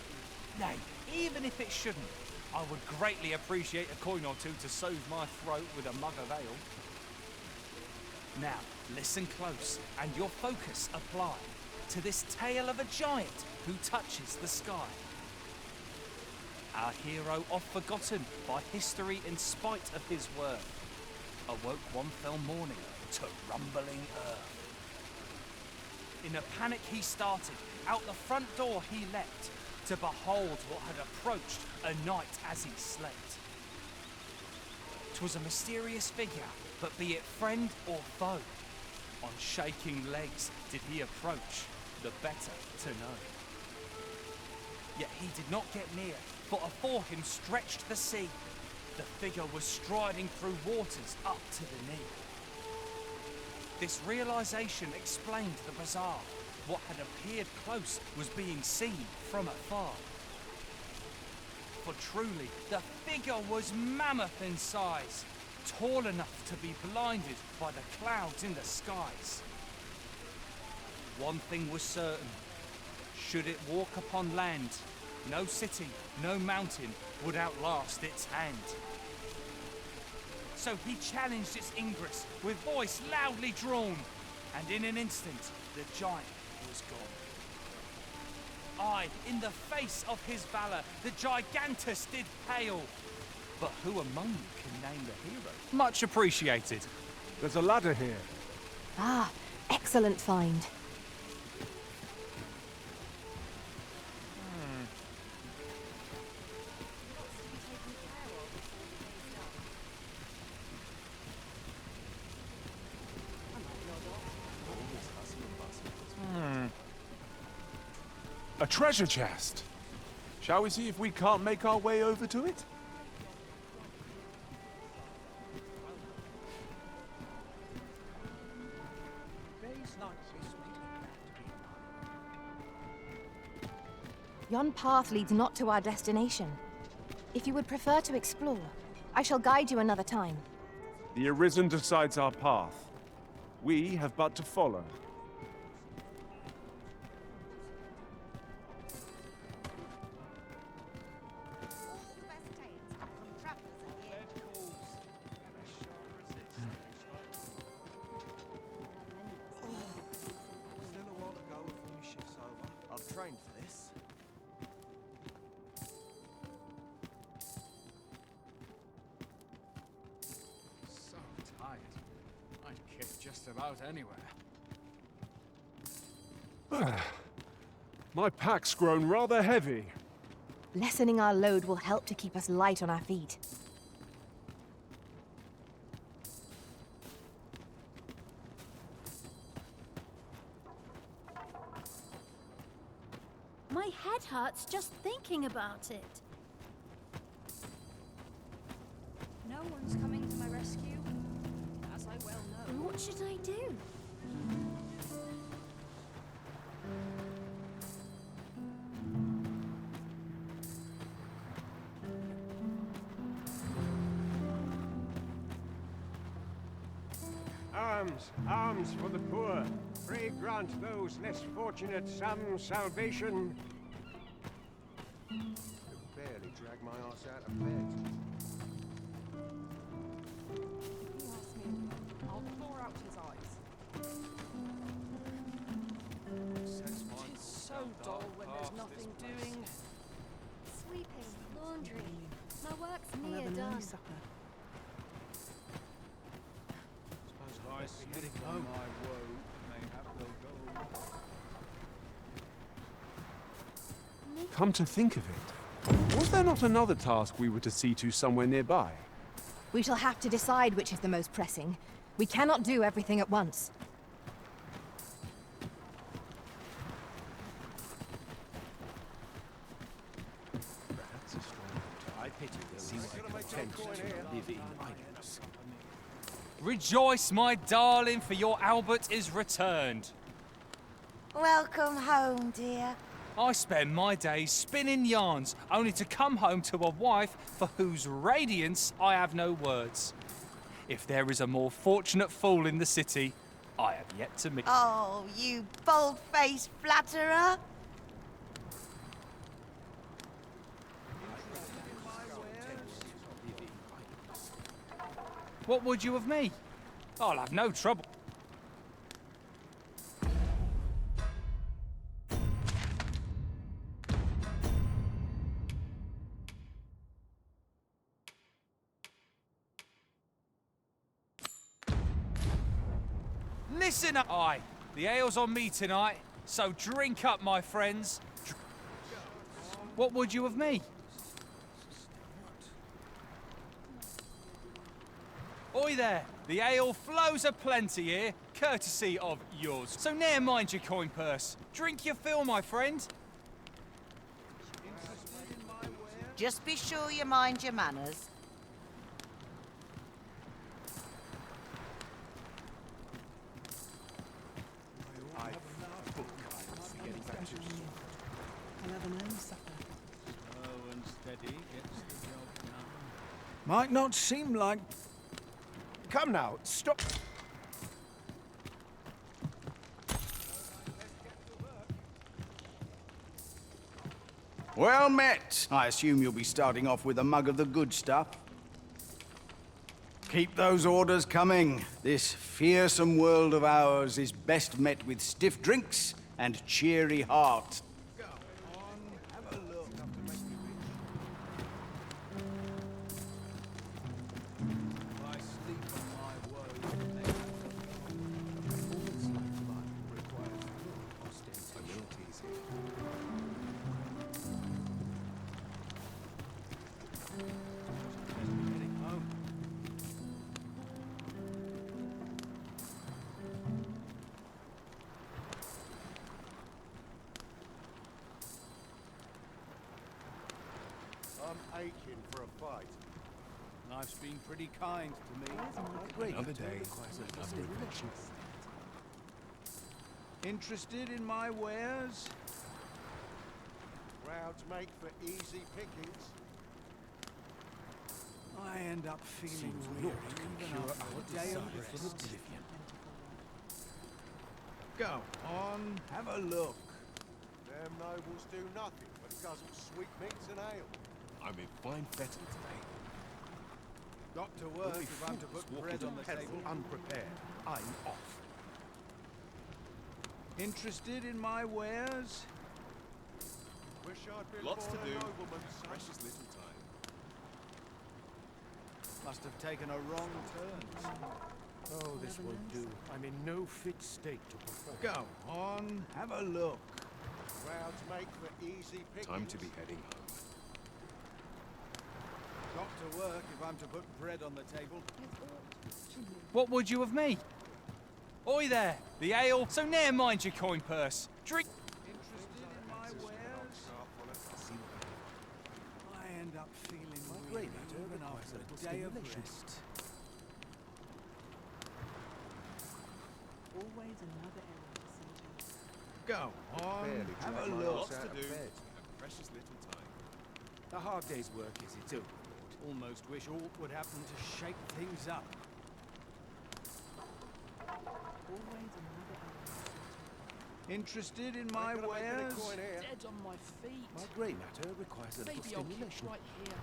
nay, even if it shouldn't, I would greatly appreciate a coin or two to soothe my throat with a mug of ale. Now, listen close, and your focus apply to this tale of a giant who touches the sky. Our hero, oft forgotten by history in spite of his worth, awoke one fell morning to rumbling earth. In a panic he started, out the front door he leapt, to behold what had approached a night as he slept. 'Twas a mysterious figure, but be it friend or foe, on shaking legs did he approach, the better to know. Yet he did not get near, for afore him stretched the sea. The figure was striding through waters up to the knee. This realization explained the bizarre. What had appeared close was being seen from afar. For truly, the figure was mammoth in size, tall enough to be blinded by the clouds in the skies. One thing was certain. Should it walk upon land, no city, no mountain would outlast its hand. So he challenged its ingress with voice loudly drawn, and in an instant the giant was gone. Aye, in the face of his valour, the gigantus did pale. But who among you can name the hero? Much appreciated. There's a ladder here. Ah, excellent find. A treasure chest. Shall we see if we can't make our way over to it? Yon path leads not to our destination. If you would prefer to explore, I shall guide you another time. The Arisen decides our path. We have but to follow. Just about anywhere. My pack's grown rather heavy. Lessening our load will help to keep us light on our feet. My head hurts just thinking about it. No one's coming to my rescue, as I well know. What should I do? Arms, arms for the poor. Pray grant those less fortunate some salvation. Could barely drag my ass out of bed. I'll claw out his eyes. It's so dull when there's nothing doing. Sweeping, laundry. My work's near done. Heading home. My woe may have no goal. Come to think of it, was there not another task we were to see to somewhere nearby? We shall have to decide which is the most pressing. We cannot do everything at once. That's a strong. I pity the sea content to live in idleness. Rejoice, my darling, for your Albert is returned. Welcome home, dear. I spend my days spinning yarns, only to come home to a wife for whose radiance I have no words. If there is a more fortunate fool in the city, I have yet to meet. Oh, you bold-faced flatterer. What would you of me? I'll have no trouble. Listen up! Aye, the ale's on me tonight, so drink up, my friends. What would you of me? Oi there! The ale flows aplenty here, courtesy of yours. So ne'er mind your coin purse. Drink your fill, my friend. Just be sure you mind your manners. Slow and steady gets the job done. Might not seem like... Come now, stop. Well met. I assume you'll be starting off with a mug of the good stuff. Keep those orders coming. This fearsome world of ours is best met with stiff drinks and cheery hearts. I'm aching for a fight. Life's been pretty kind to me. Another day requires another adventure. Interested in my wares? Crowds make for easy pickings. I end up feeling weary even after a day of rest. Go on, have a look. Them nobles do nothing but guzzle sweetmeats and ale. I'm in fine fettle today. Got to work if I'm to put bread on the table. Unprepared. I'm off. Interested in my wares? Wish I'd been Lots to born a do. nobleman's son. Precious little time. Must have taken a wrong turn. Oh, this won't do. I'm in no fit state to perform. Go on, have a look. Crowds make for easy pickings. Time to be heading home. Got to work if I'm to put bread on the table. What would you of me? Oi there! The ale, so ne'er mind your coin purse. Drink... Interested in my wares? I end up feeling weary even after a day of rest. Always another errand, Go on, have a look. Lots to do. Precious little time. The hard day's work is its own. Almost wish aught would happen to shake things up. Always another errand. Interested in my wares? Dead on my feet. My grey matter requires a little Maybe I'll keep stimulation. right here.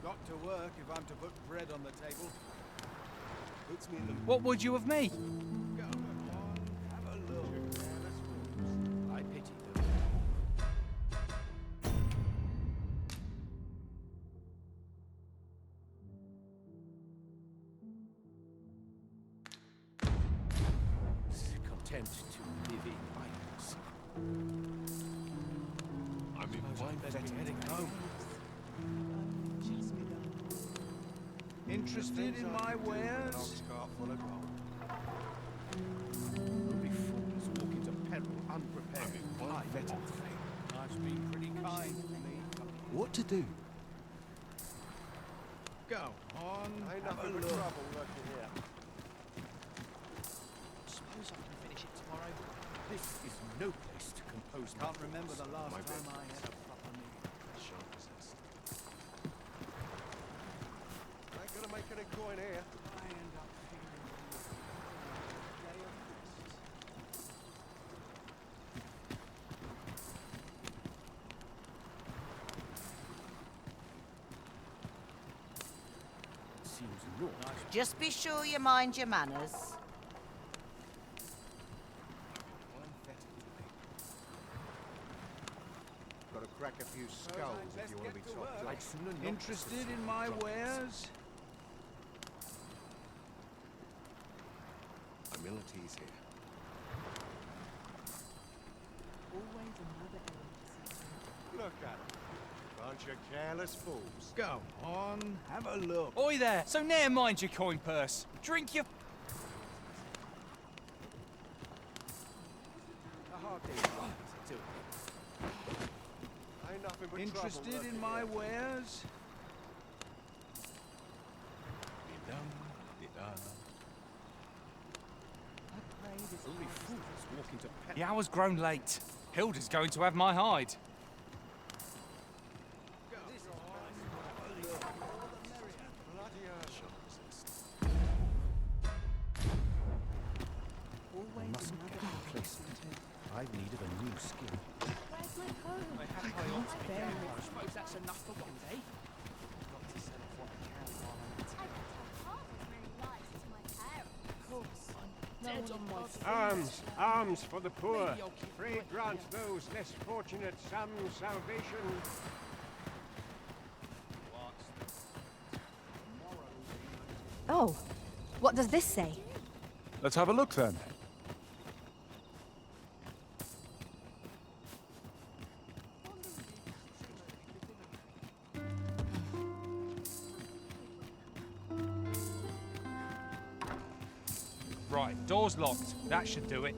Got to work if I'm to put bread on the table. Puts me in the... What would you of me? Go on, have a look. I pity them. Content to live in idleness. I'm in fine fettle heading home. Interested in my wares? Only fools walk into peril unprepared. I'm in fine fettle. Life's been pretty kind to me. What to do? Go on, Ain't have a nothing but look. trouble lurking here. Suppose I can finish it tomorrow. This is no place to compose my Can't remember the thoughts. last My time red I had a proper meal. sharp as zest. Ain't gonna make any coin here. I end up feeling weary. Day of rest. Seems naught. Just be sure you mind your manners. Got to crack a few skulls if you want to be top job. I'd sooner not. Interested in my wares? facilities here. Always another errand. Look at them. Bunch of careless fools. Go on, have a look. Oi there! So ne'er mind your coin purse. Drink your... A hard day's work, is it too? Ain't nothing but Interested trouble in my wares? Only fools walk into The hour's grown late. Hilda's going to have my hide. I must get a replacement. I've need of a new skill. Where's my home? I have my own spare. I suppose that's enough for one day. Got to sell off what I can while I'm at I can tell half as many lies to my parents. Of course. dead on my Alms, alms for the poor. Pray grant those less fortunate some salvation. Oh, what does this say? Let's have a look then. Right, door's locked. That should do it.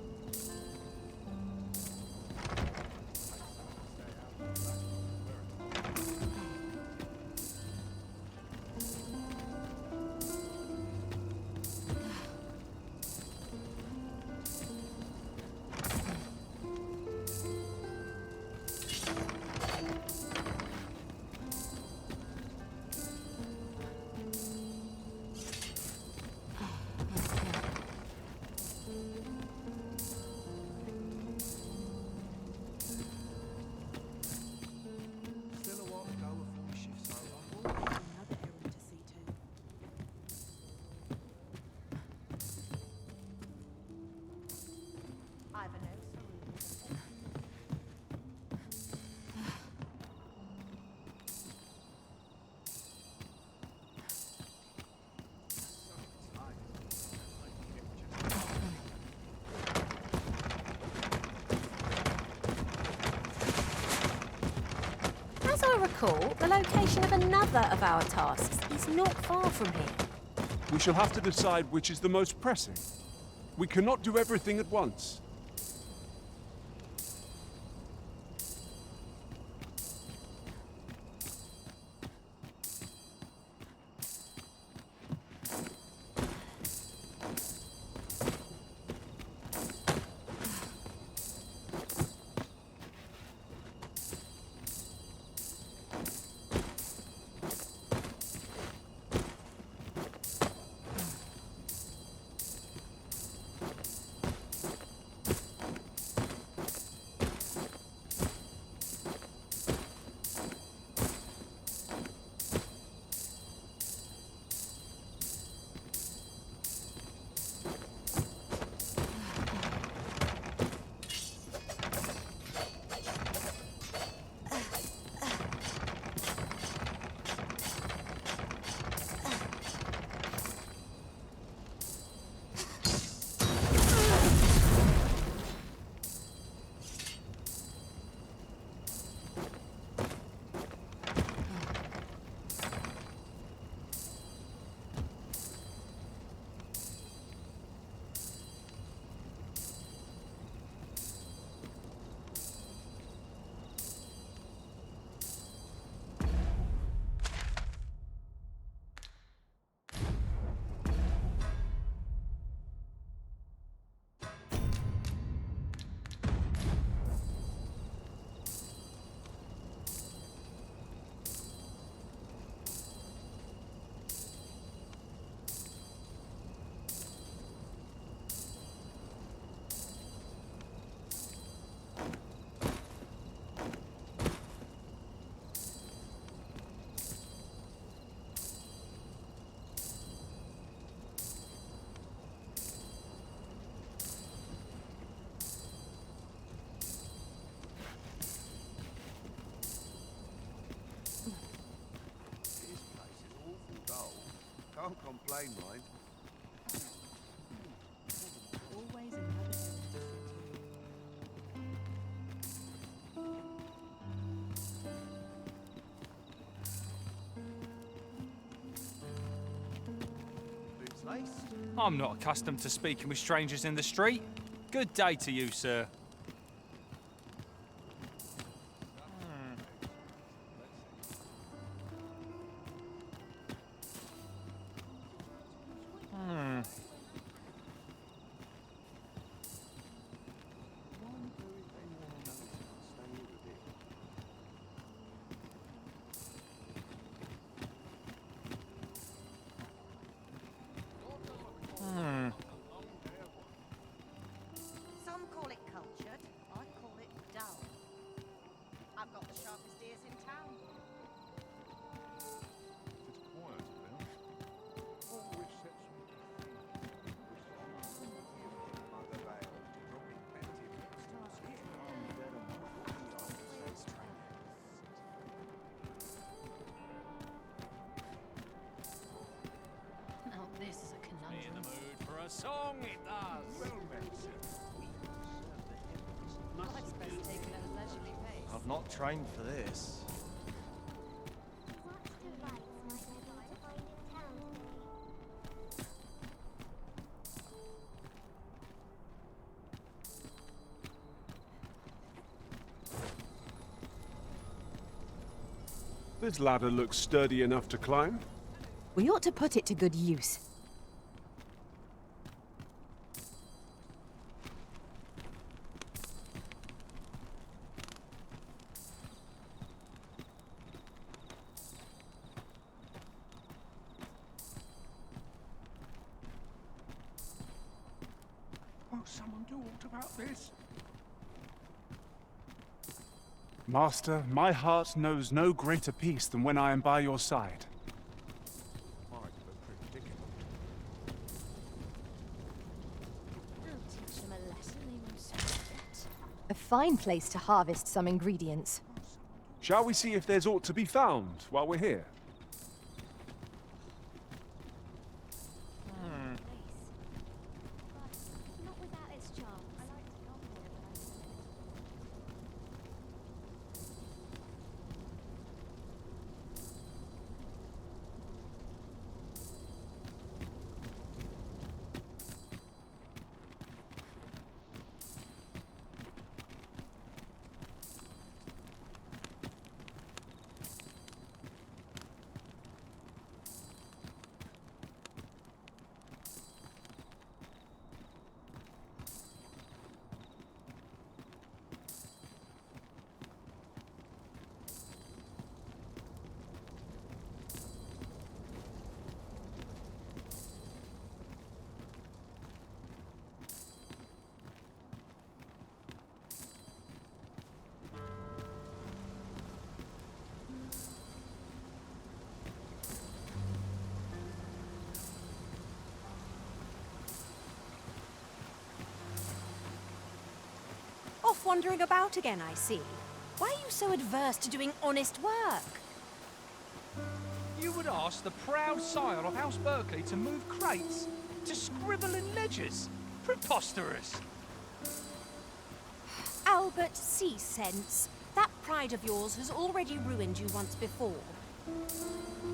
As I recall, the location of another of our tasks is not far from here. We shall have to decide which is the most pressing. We cannot do everything at once. Can't complain, mind. I'm not accustomed to speaking with strangers in the street. Good day to you, sir. Some call it cultured, I call it dull. I've got the sharpest ears in town. It's quiet enough. Always sets me to think. Mother Vale, probably plenty of stars getting on better than what we are, says Travis. Now this is a conundrum. Me in the mood for a song, it does. Well met, sir. Life's best taken at a leisurely pace. I've not trained for this. This ladder looks sturdy enough to climb. We ought to put it to good use. Won't someone do aught about this? Master, my heart knows no greater peace than when I am by your side. Might have a predicament. I'll teach them a lesson they won't soon forget. A fine place to harvest some ingredients. Shall we see if there's aught to be found while we're here? Not without its charm. I like to come here, but I Off wandering about again, I see. Why are you so adverse to doing honest work? You would ask the proud sire of House Berkeley to move crates? To scribble in ledgers? Preposterous! Albert, see sense. That pride of yours has already ruined you once before.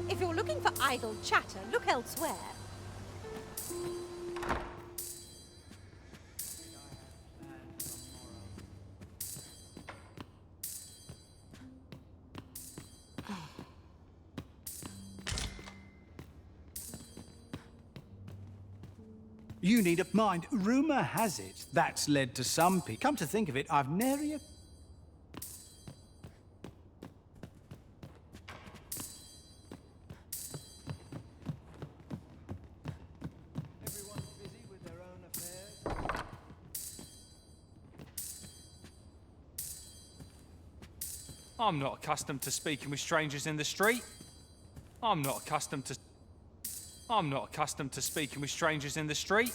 If you're looking for idle chatter, look elsewhere. You need a mind. Rumour has it that's led to some people. Come to think of it, I've nary a... Everyone's busy with their own affairs. I'm not accustomed to speaking with strangers in the street. I'm not accustomed to speaking with strangers in the street.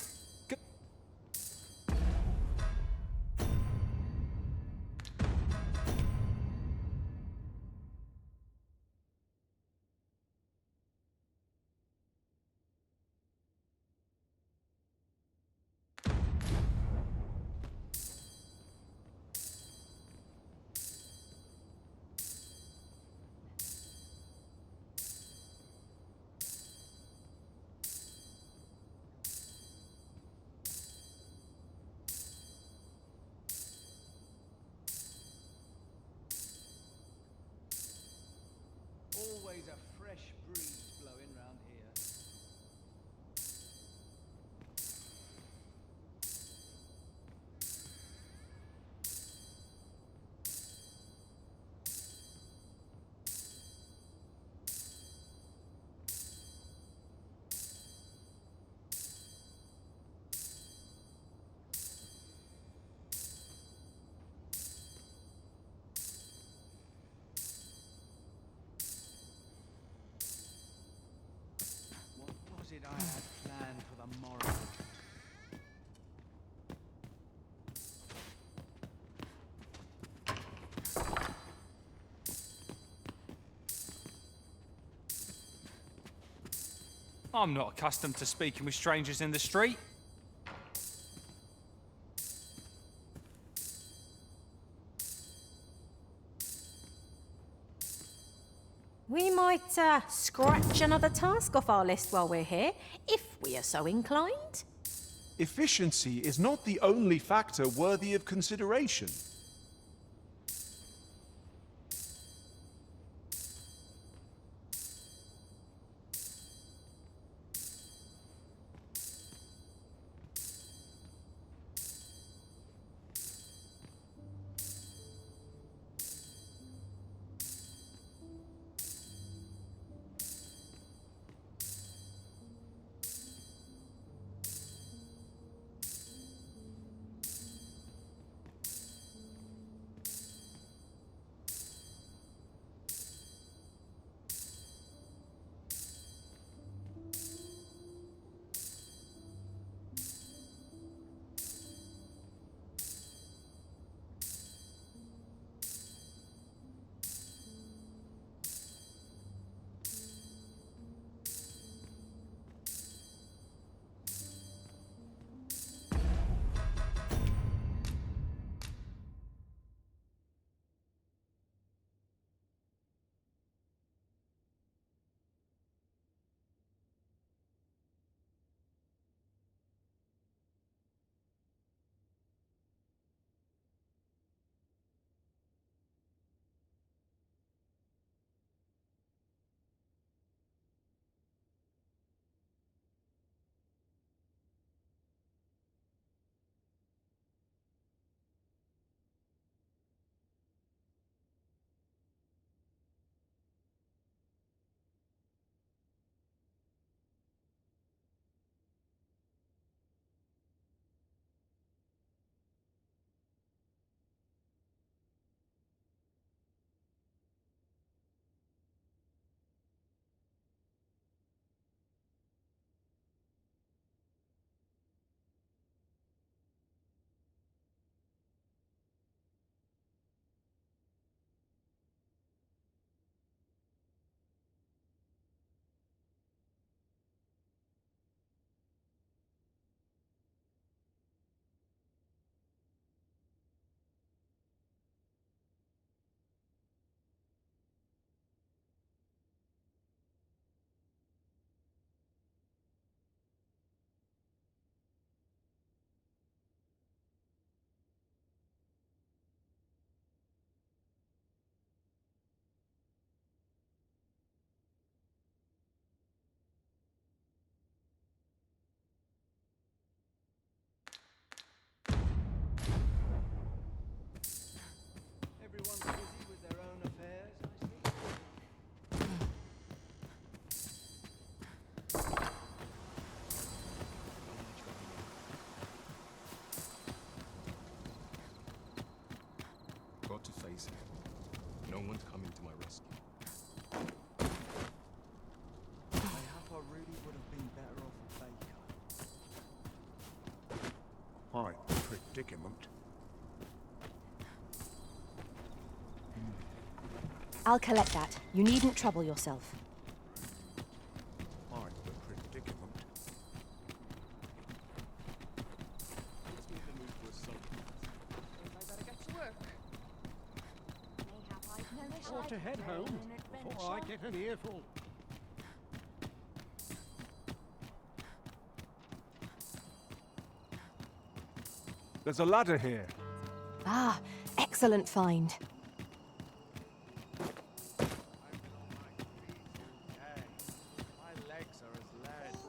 I'm not accustomed to speaking with strangers in the street. We might scratch another task off our list while we're here, if we are so inclined. Efficiency is not the only factor worthy of consideration. Everyone's busy with their own affairs, I see. Got to face it. No one's coming to my rescue. Mayhap I really would have been better off a baker. My predicament. I'll collect that. You needn't trouble yourself. My predicament. Puts me in the mood for a song. I better get to work. Mayhap I can Ought to head home before I get an earful. There's a ladder here. Ah, excellent find. My legs are as lead.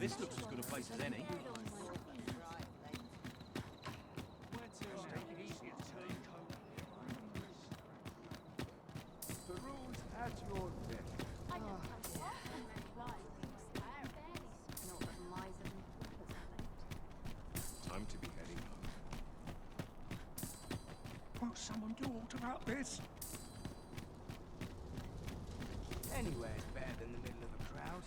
This looks as good a place as any. The rules at your neck. Time to be heading home. Won't someone do aught about this? Anywhere's better than the middle of a crowd.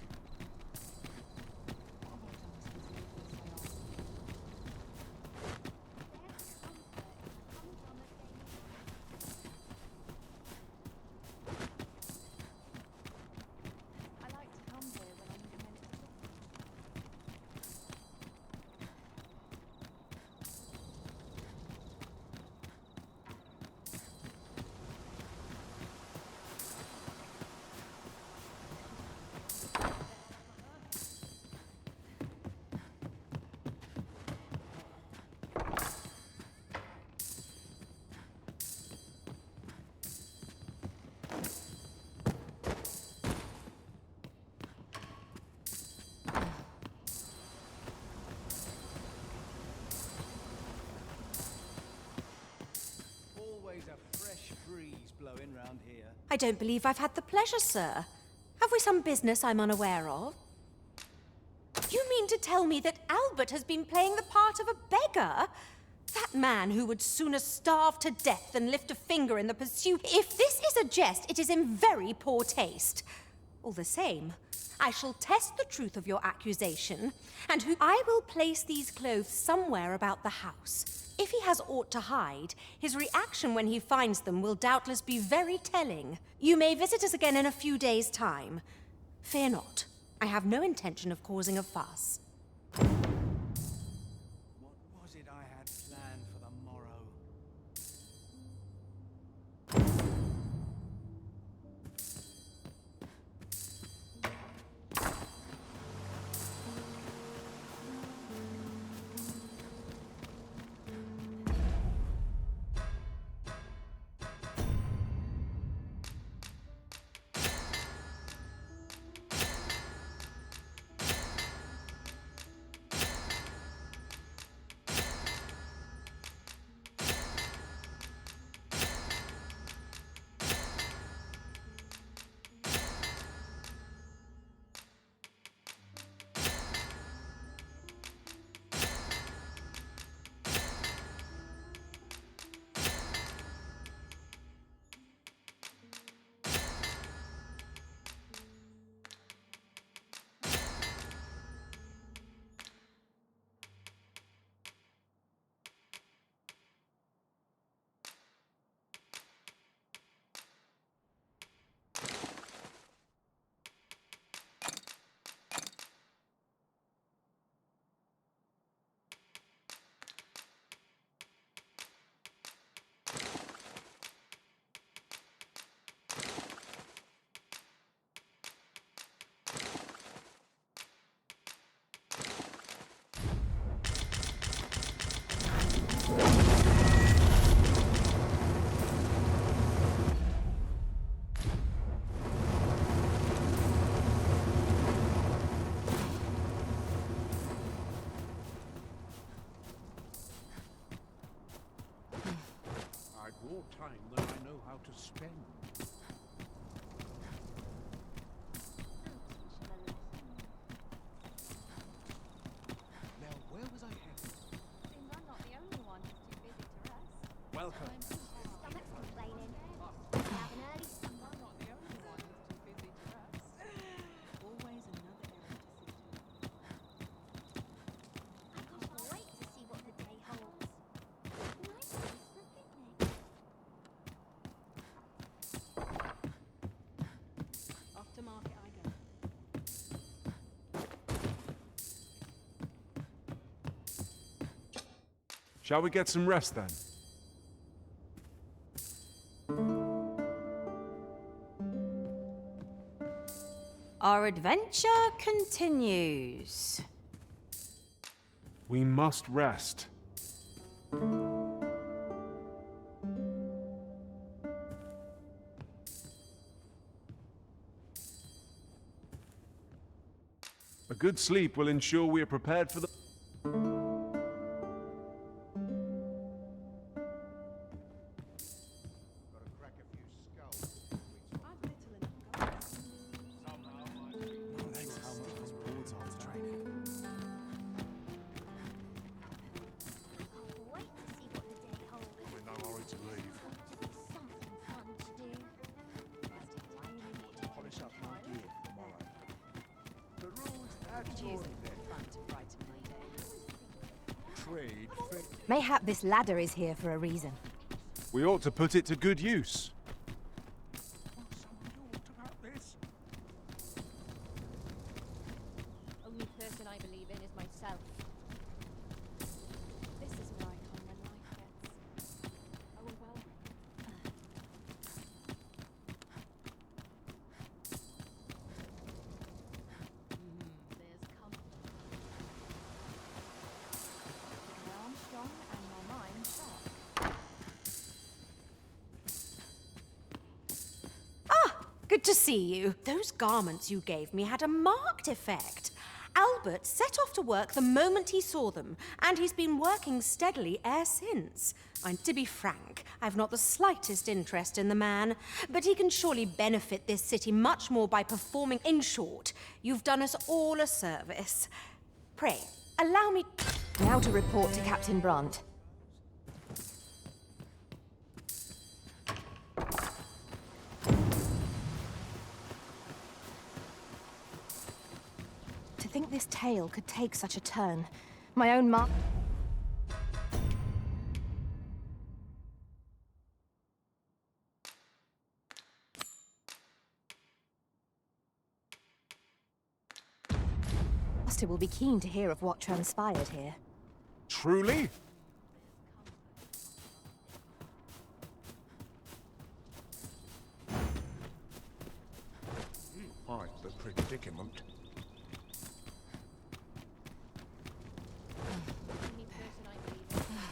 Always a fresh breeze blowing round here. I don't believe I've had the pleasure, sir. Have we some business I'm unaware of? You mean to tell me that Albert has been playing the part of a beggar? That man who would sooner starve to death than lift a finger in the pursuit. If this is a jest, it is in very poor taste. All the same, I shall test the truth of your accusation, and I will place these clothes somewhere about the house. If he has aught to hide, his reaction when he finds them will doubtless be very telling. You may visit us again in a few days' time. Fear not. I have no intention of causing a fuss. What was it I had planned for the morrow? I've more time than I know how to spend. Now, where was I headed? Seems I'm not the only one who's too busy to rest. Welcome. Stomach's complaining. Have an early supper. I'm not the only one who's too busy to rest. Always another errand to see to. I can't wait to see what the day holds. Nice place for a picnic. Off to market I go. Shall we get some rest then? Our adventure continues. We must rest. A good sleep will ensure we are prepared for the... Mayhap this ladder is here for a reason. We ought to put it to good use. Only person I believe in is myself. This is where I come when life gets overwhelming. There's comfort. My arm's strong and my mind sharp. Good to see you. Those garments you gave me had a marked effect. Albert set off to work the moment he saw them, and he's been working steadily e'er since. And to be frank, I've not the slightest interest in the man, but he can surely benefit this city much more by performing. In short, you've done us all a service. Pray, allow me... Now to report to Captain Brandt. To think this tale could take such a turn. My own mark. Master will be keen to hear of what transpired here. Truly? Quite the predicament. Only person I believe in is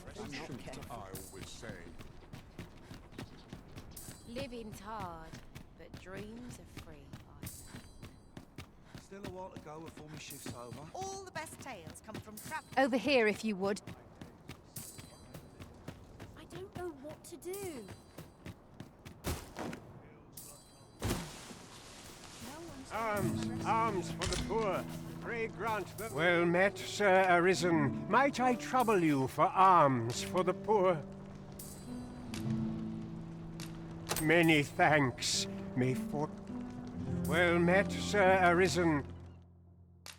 myself. I always say. Living's hard, but dreams are free. Still a while to go before my shift's over. All the best tales come from crap. Over here, if you would. I don't know what to do. Arms for the poor. Pray grant them. Well met, Sir Arisen. Might I trouble you for alms for the poor? Many thanks. May for... Well met, Sir Arisen.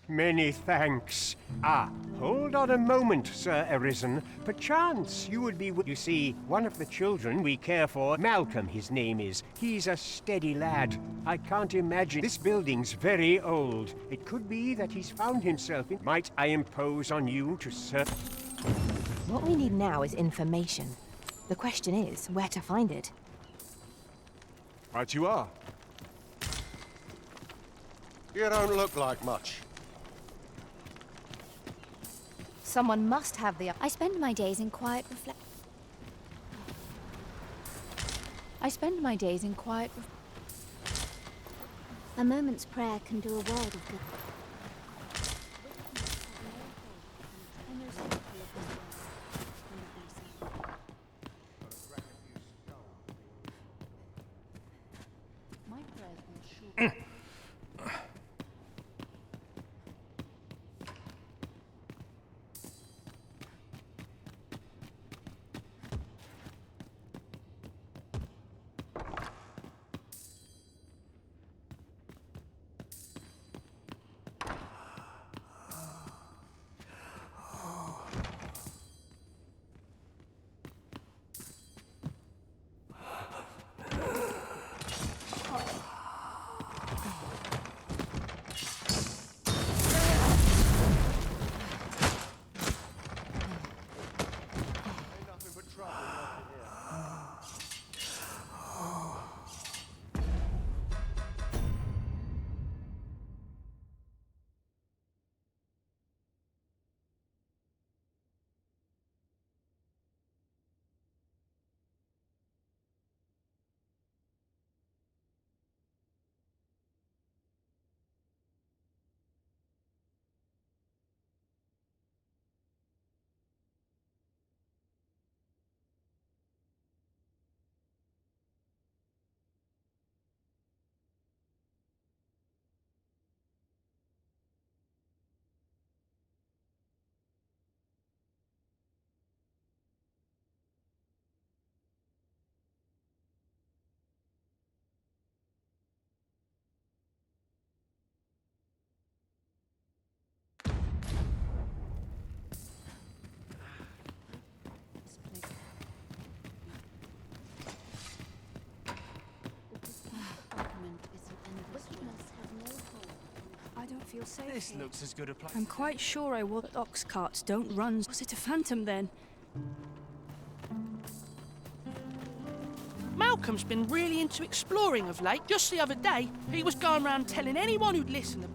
Many thanks. Ah, hold on a moment, Sir Arisen. Perchance you would be... You see, one of the children we care for, Malcolm his name is. He's a steady lad. I can't imagine... This building's very old. It could be that he's found himself in... Might I impose on you to serve... What we need now is information. The question is, where to find it? Right you are. You don't look like much. Someone must have the... I spend my days in quiet A moment's prayer can do a world of good. My prayers will surely... feel safe This here. looks as good a place. I'm quite sure I was. Ox carts don't run. Was it a phantom then? Malcolm's been really into exploring of late. Just the other day, he was going around telling anyone who'd listen.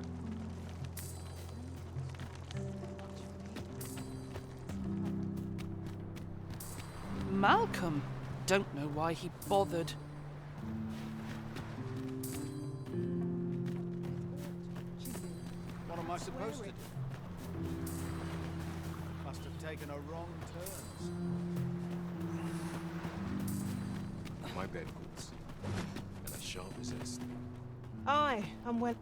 Malcolm? Don't know why he bothered. What am I supposed to do? Must have taken a wrong turn. My bed goods, and I shan't resist. Aye, I'm well.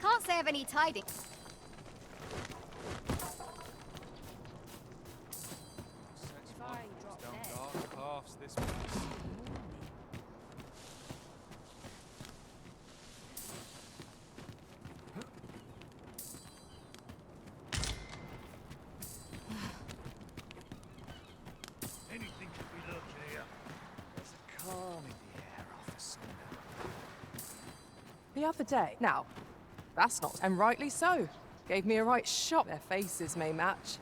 Can't say I have any tidings. Down dark paths this place. Anything could be looked here. There's a calm in the air, officer. The other day. Now, that's not. And rightly so. Gave me a right shot. Their faces may match.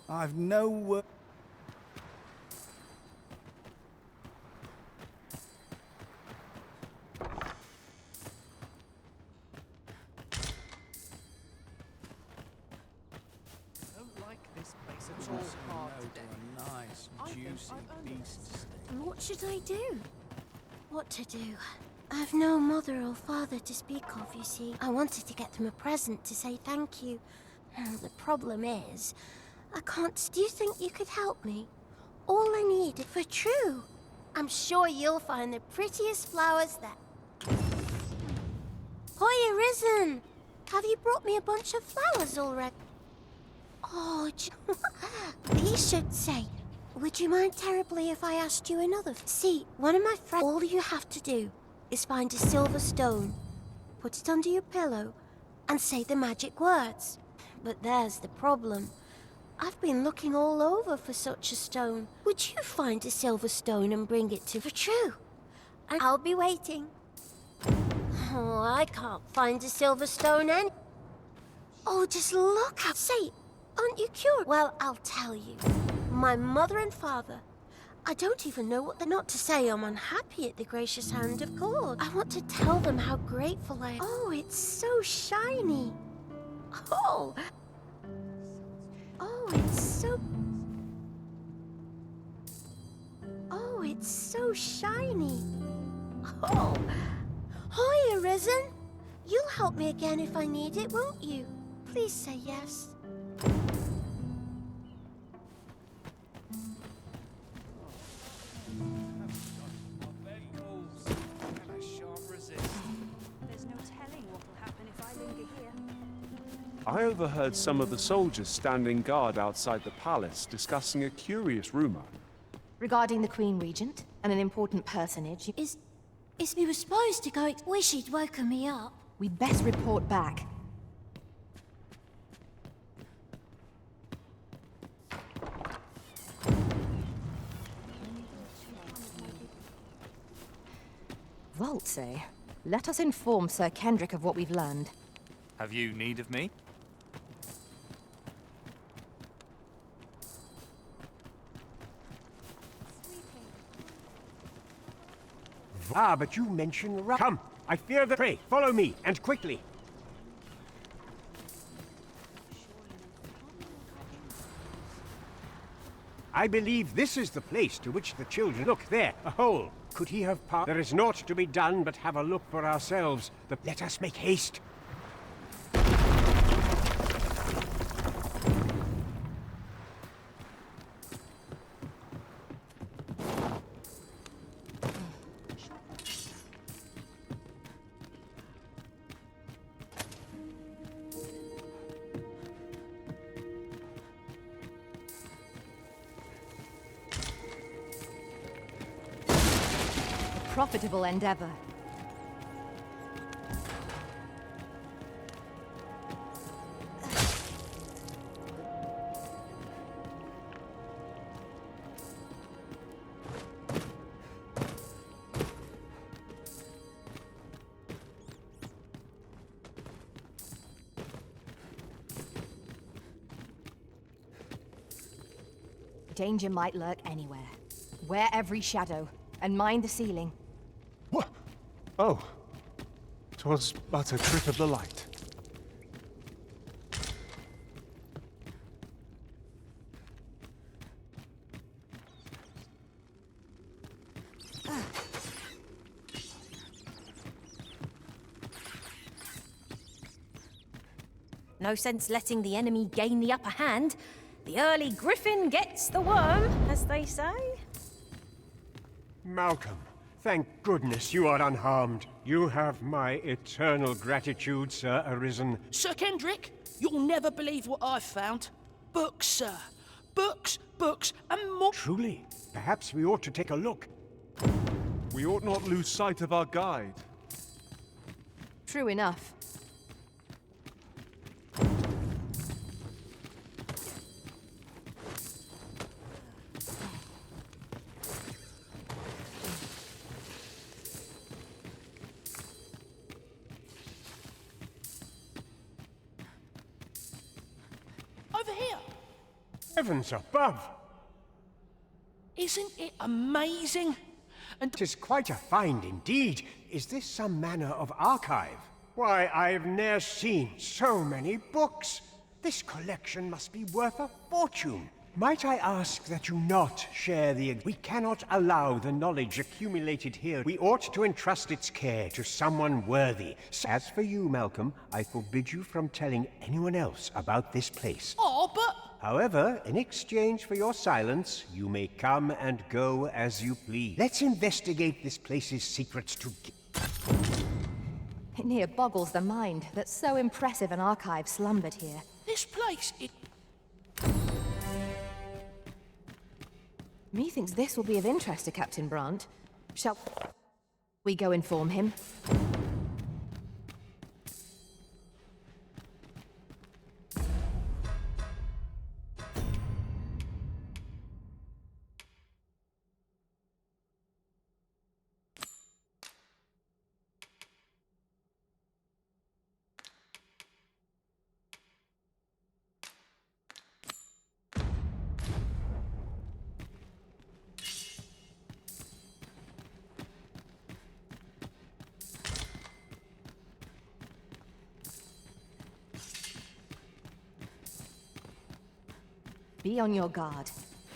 I've no... I don't like this place at all. Hard today. A nice, juicy beast steak. What should I do? What to do? I've no mother or father to speak of, you see. I wanted to get them a present to say thank you. The problem is, I can't. Do you think you could help me? All I need for true. I'm sure you'll find the prettiest flowers there. Hoya Risen! Have you brought me a bunch of flowers already? Oh, he should say, would you mind terribly if I asked you another? See, one of my friends, all you have to do is find a silver stone, put it under your pillow, and say the magic words. But there's the problem. I've been looking all over for such a stone. Would you find a silver stone and bring it to for true? And I'll be waiting. Oh, I can't find a silver stone any. Oh, just look out. Say, aren't you cured? Well, I'll tell you. My mother and father. I don't even know what they're not to say. I'm unhappy at the gracious hand of God. I want to tell them how grateful I am. Oh, it's so shiny. Oh. Oh, it's so... Oh, it's so shiny. Oh. Hiya, Risen. You'll help me again if I need it, won't you? Please say yes. There's no telling what will happen if I linger here. I overheard some of the soldiers standing guard outside the palace discussing a curious rumor. Regarding the Queen Regent and an important personage. Is we were supposed to go... Wish he'd woken me up. We'd best report back. Vaults, eh? Let us inform Sir Kendrick of what we've learned. Have you need of me? Ah, but you mentioned... Come, I fear the... Pray, follow me, and quickly. I believe this is the place to which the children... Look, there, a hole. Could he have passed? There is naught to be done but have a look for ourselves. Let us make haste. profitable endeavor. Danger might lurk anywhere. Wear every shadow, and mind the ceiling. What? Oh. 'Twas but a trick of the light. No sense letting the enemy gain the upper hand. The early griffin gets the worm, as they say. Malcolm, thank goodness you are unharmed. You have my eternal gratitude, Sir Arisen. Sir Kendrick, you'll never believe what I've found. Books, sir. Books, books, and more. Truly? Perhaps we ought to take a look. We ought not lose sight of our guide. True enough. Over here. Heavens above! Isn't it amazing? And 'tis quite a find indeed. Is this some manner of archive? Why, I've ne'er seen so many books. This collection must be worth a fortune. Might I ask that you not share the... We cannot allow the knowledge accumulated here. We ought to entrust its care to someone worthy. As for you, Malcolm, I forbid you from telling anyone else about this place. Oh, but... However, in exchange for your silence, you may come and go as you please. Let's investigate this place's secrets together. It near boggles the mind that so impressive an archive slumbered here. This place, it... Methinks this will be of interest to Captain Brant. Shall we go inform him? Be on your guard.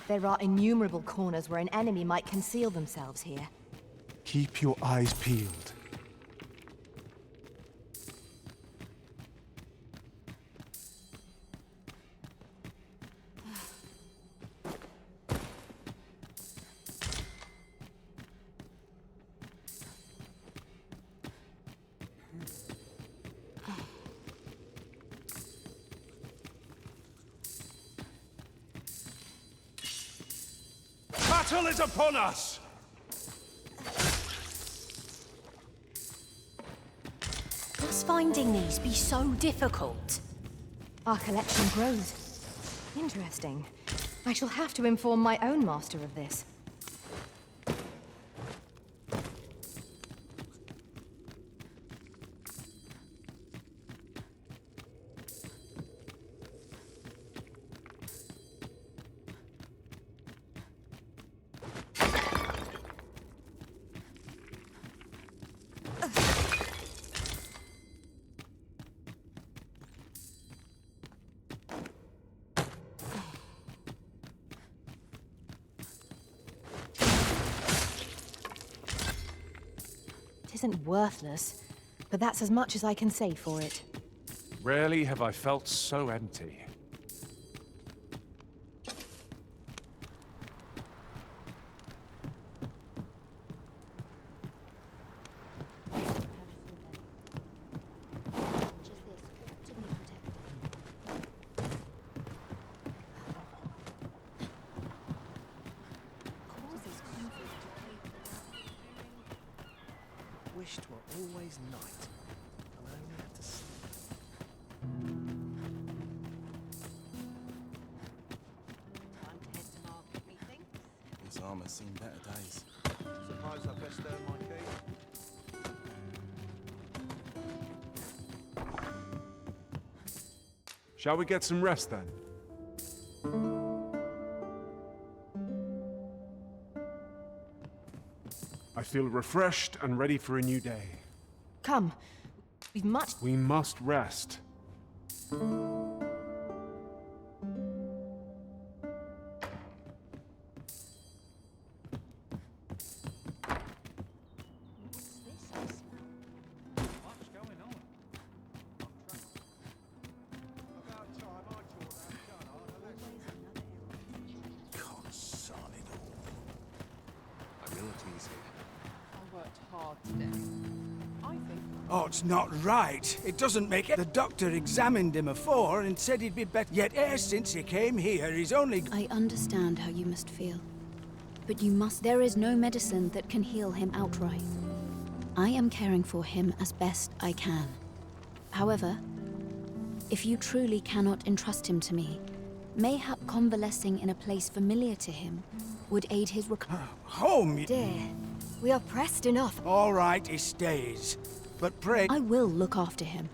There are innumerable corners where an enemy might conceal themselves here. Keep your eyes peeled. Battle is upon us! Must finding these be so difficult? Our collection grows. Interesting. I shall have to inform my own master of this. Isn't worthless, but that's as much as I can say for it. Rarely have I felt so empty. wish 'twere always night, and I only had to sleep. Time to head to market, methinks. This armor's seen better days. Suppose I best earn my keep. Shall we get some rest then? I feel refreshed and ready for a new day. Come. We must rest. I worked hard today. I think Oh, it's not right. It doesn't make it. The doctor examined him afore and said he'd be better. Yet e'er since he came here, he's only... I understand how you must feel. But you must. There is no medicine that can heal him outright. I am caring for him as best I can. However, if you truly cannot entrust him to me, mayhap convalescing in a place familiar to him would aid his recovery. Home? Dear, we are pressed enough. All right, he stays. But pray... I will look after him.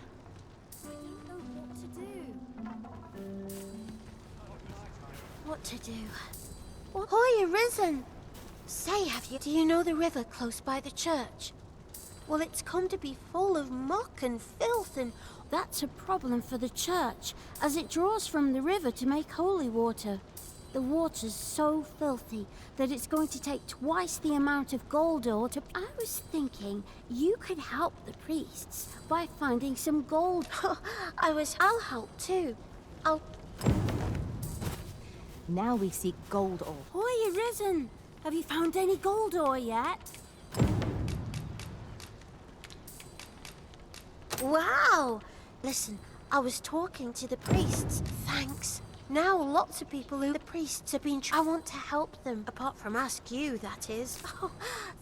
What to do? Hoy, arisen! Say, do you know the river close by the church? Well, it's come to be full of muck and filth, and that's a problem for the church, as it draws from the river to make holy water. The water's so filthy that it's going to take twice the amount of gold ore to... I was thinking you could help the priests by finding some gold. I'll help too. Now we seek gold ore. Hoy, arisen! Have you found any gold ore yet? Wow! Listen, I was talking to the priests. Thanks. Now lots of people who the priests have been... I want to help them, apart from ask you, that is. Oh,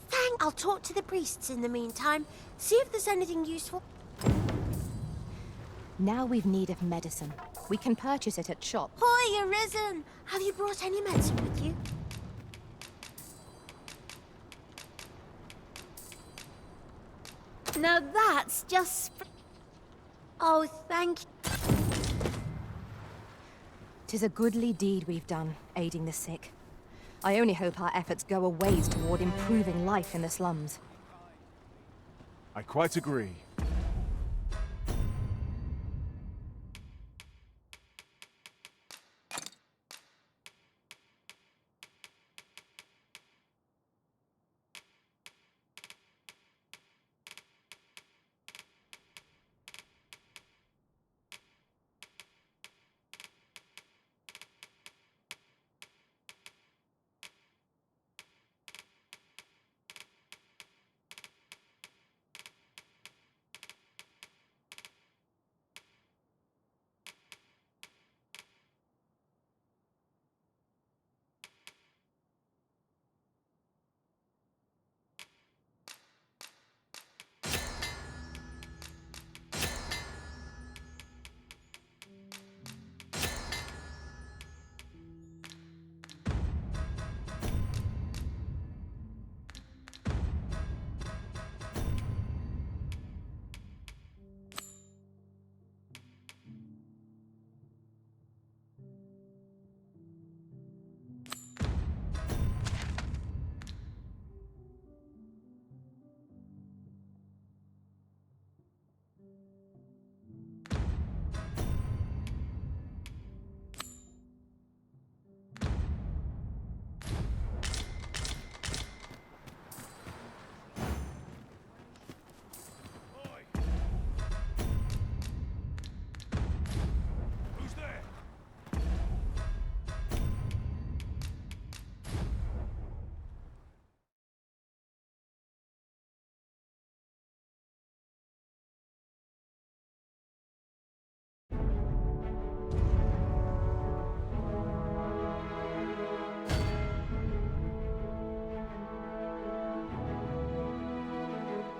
thanks. I'll talk to the priests in the meantime. See if there's anything useful. Now we've need of medicine. We can purchase it at shop. Hoy, arisen! Have you brought any medicine with you? Now that's just... Oh, thank you. 'Tis a goodly deed we've done, aiding the sick. I only hope our efforts go a ways toward improving life in the slums. I quite agree.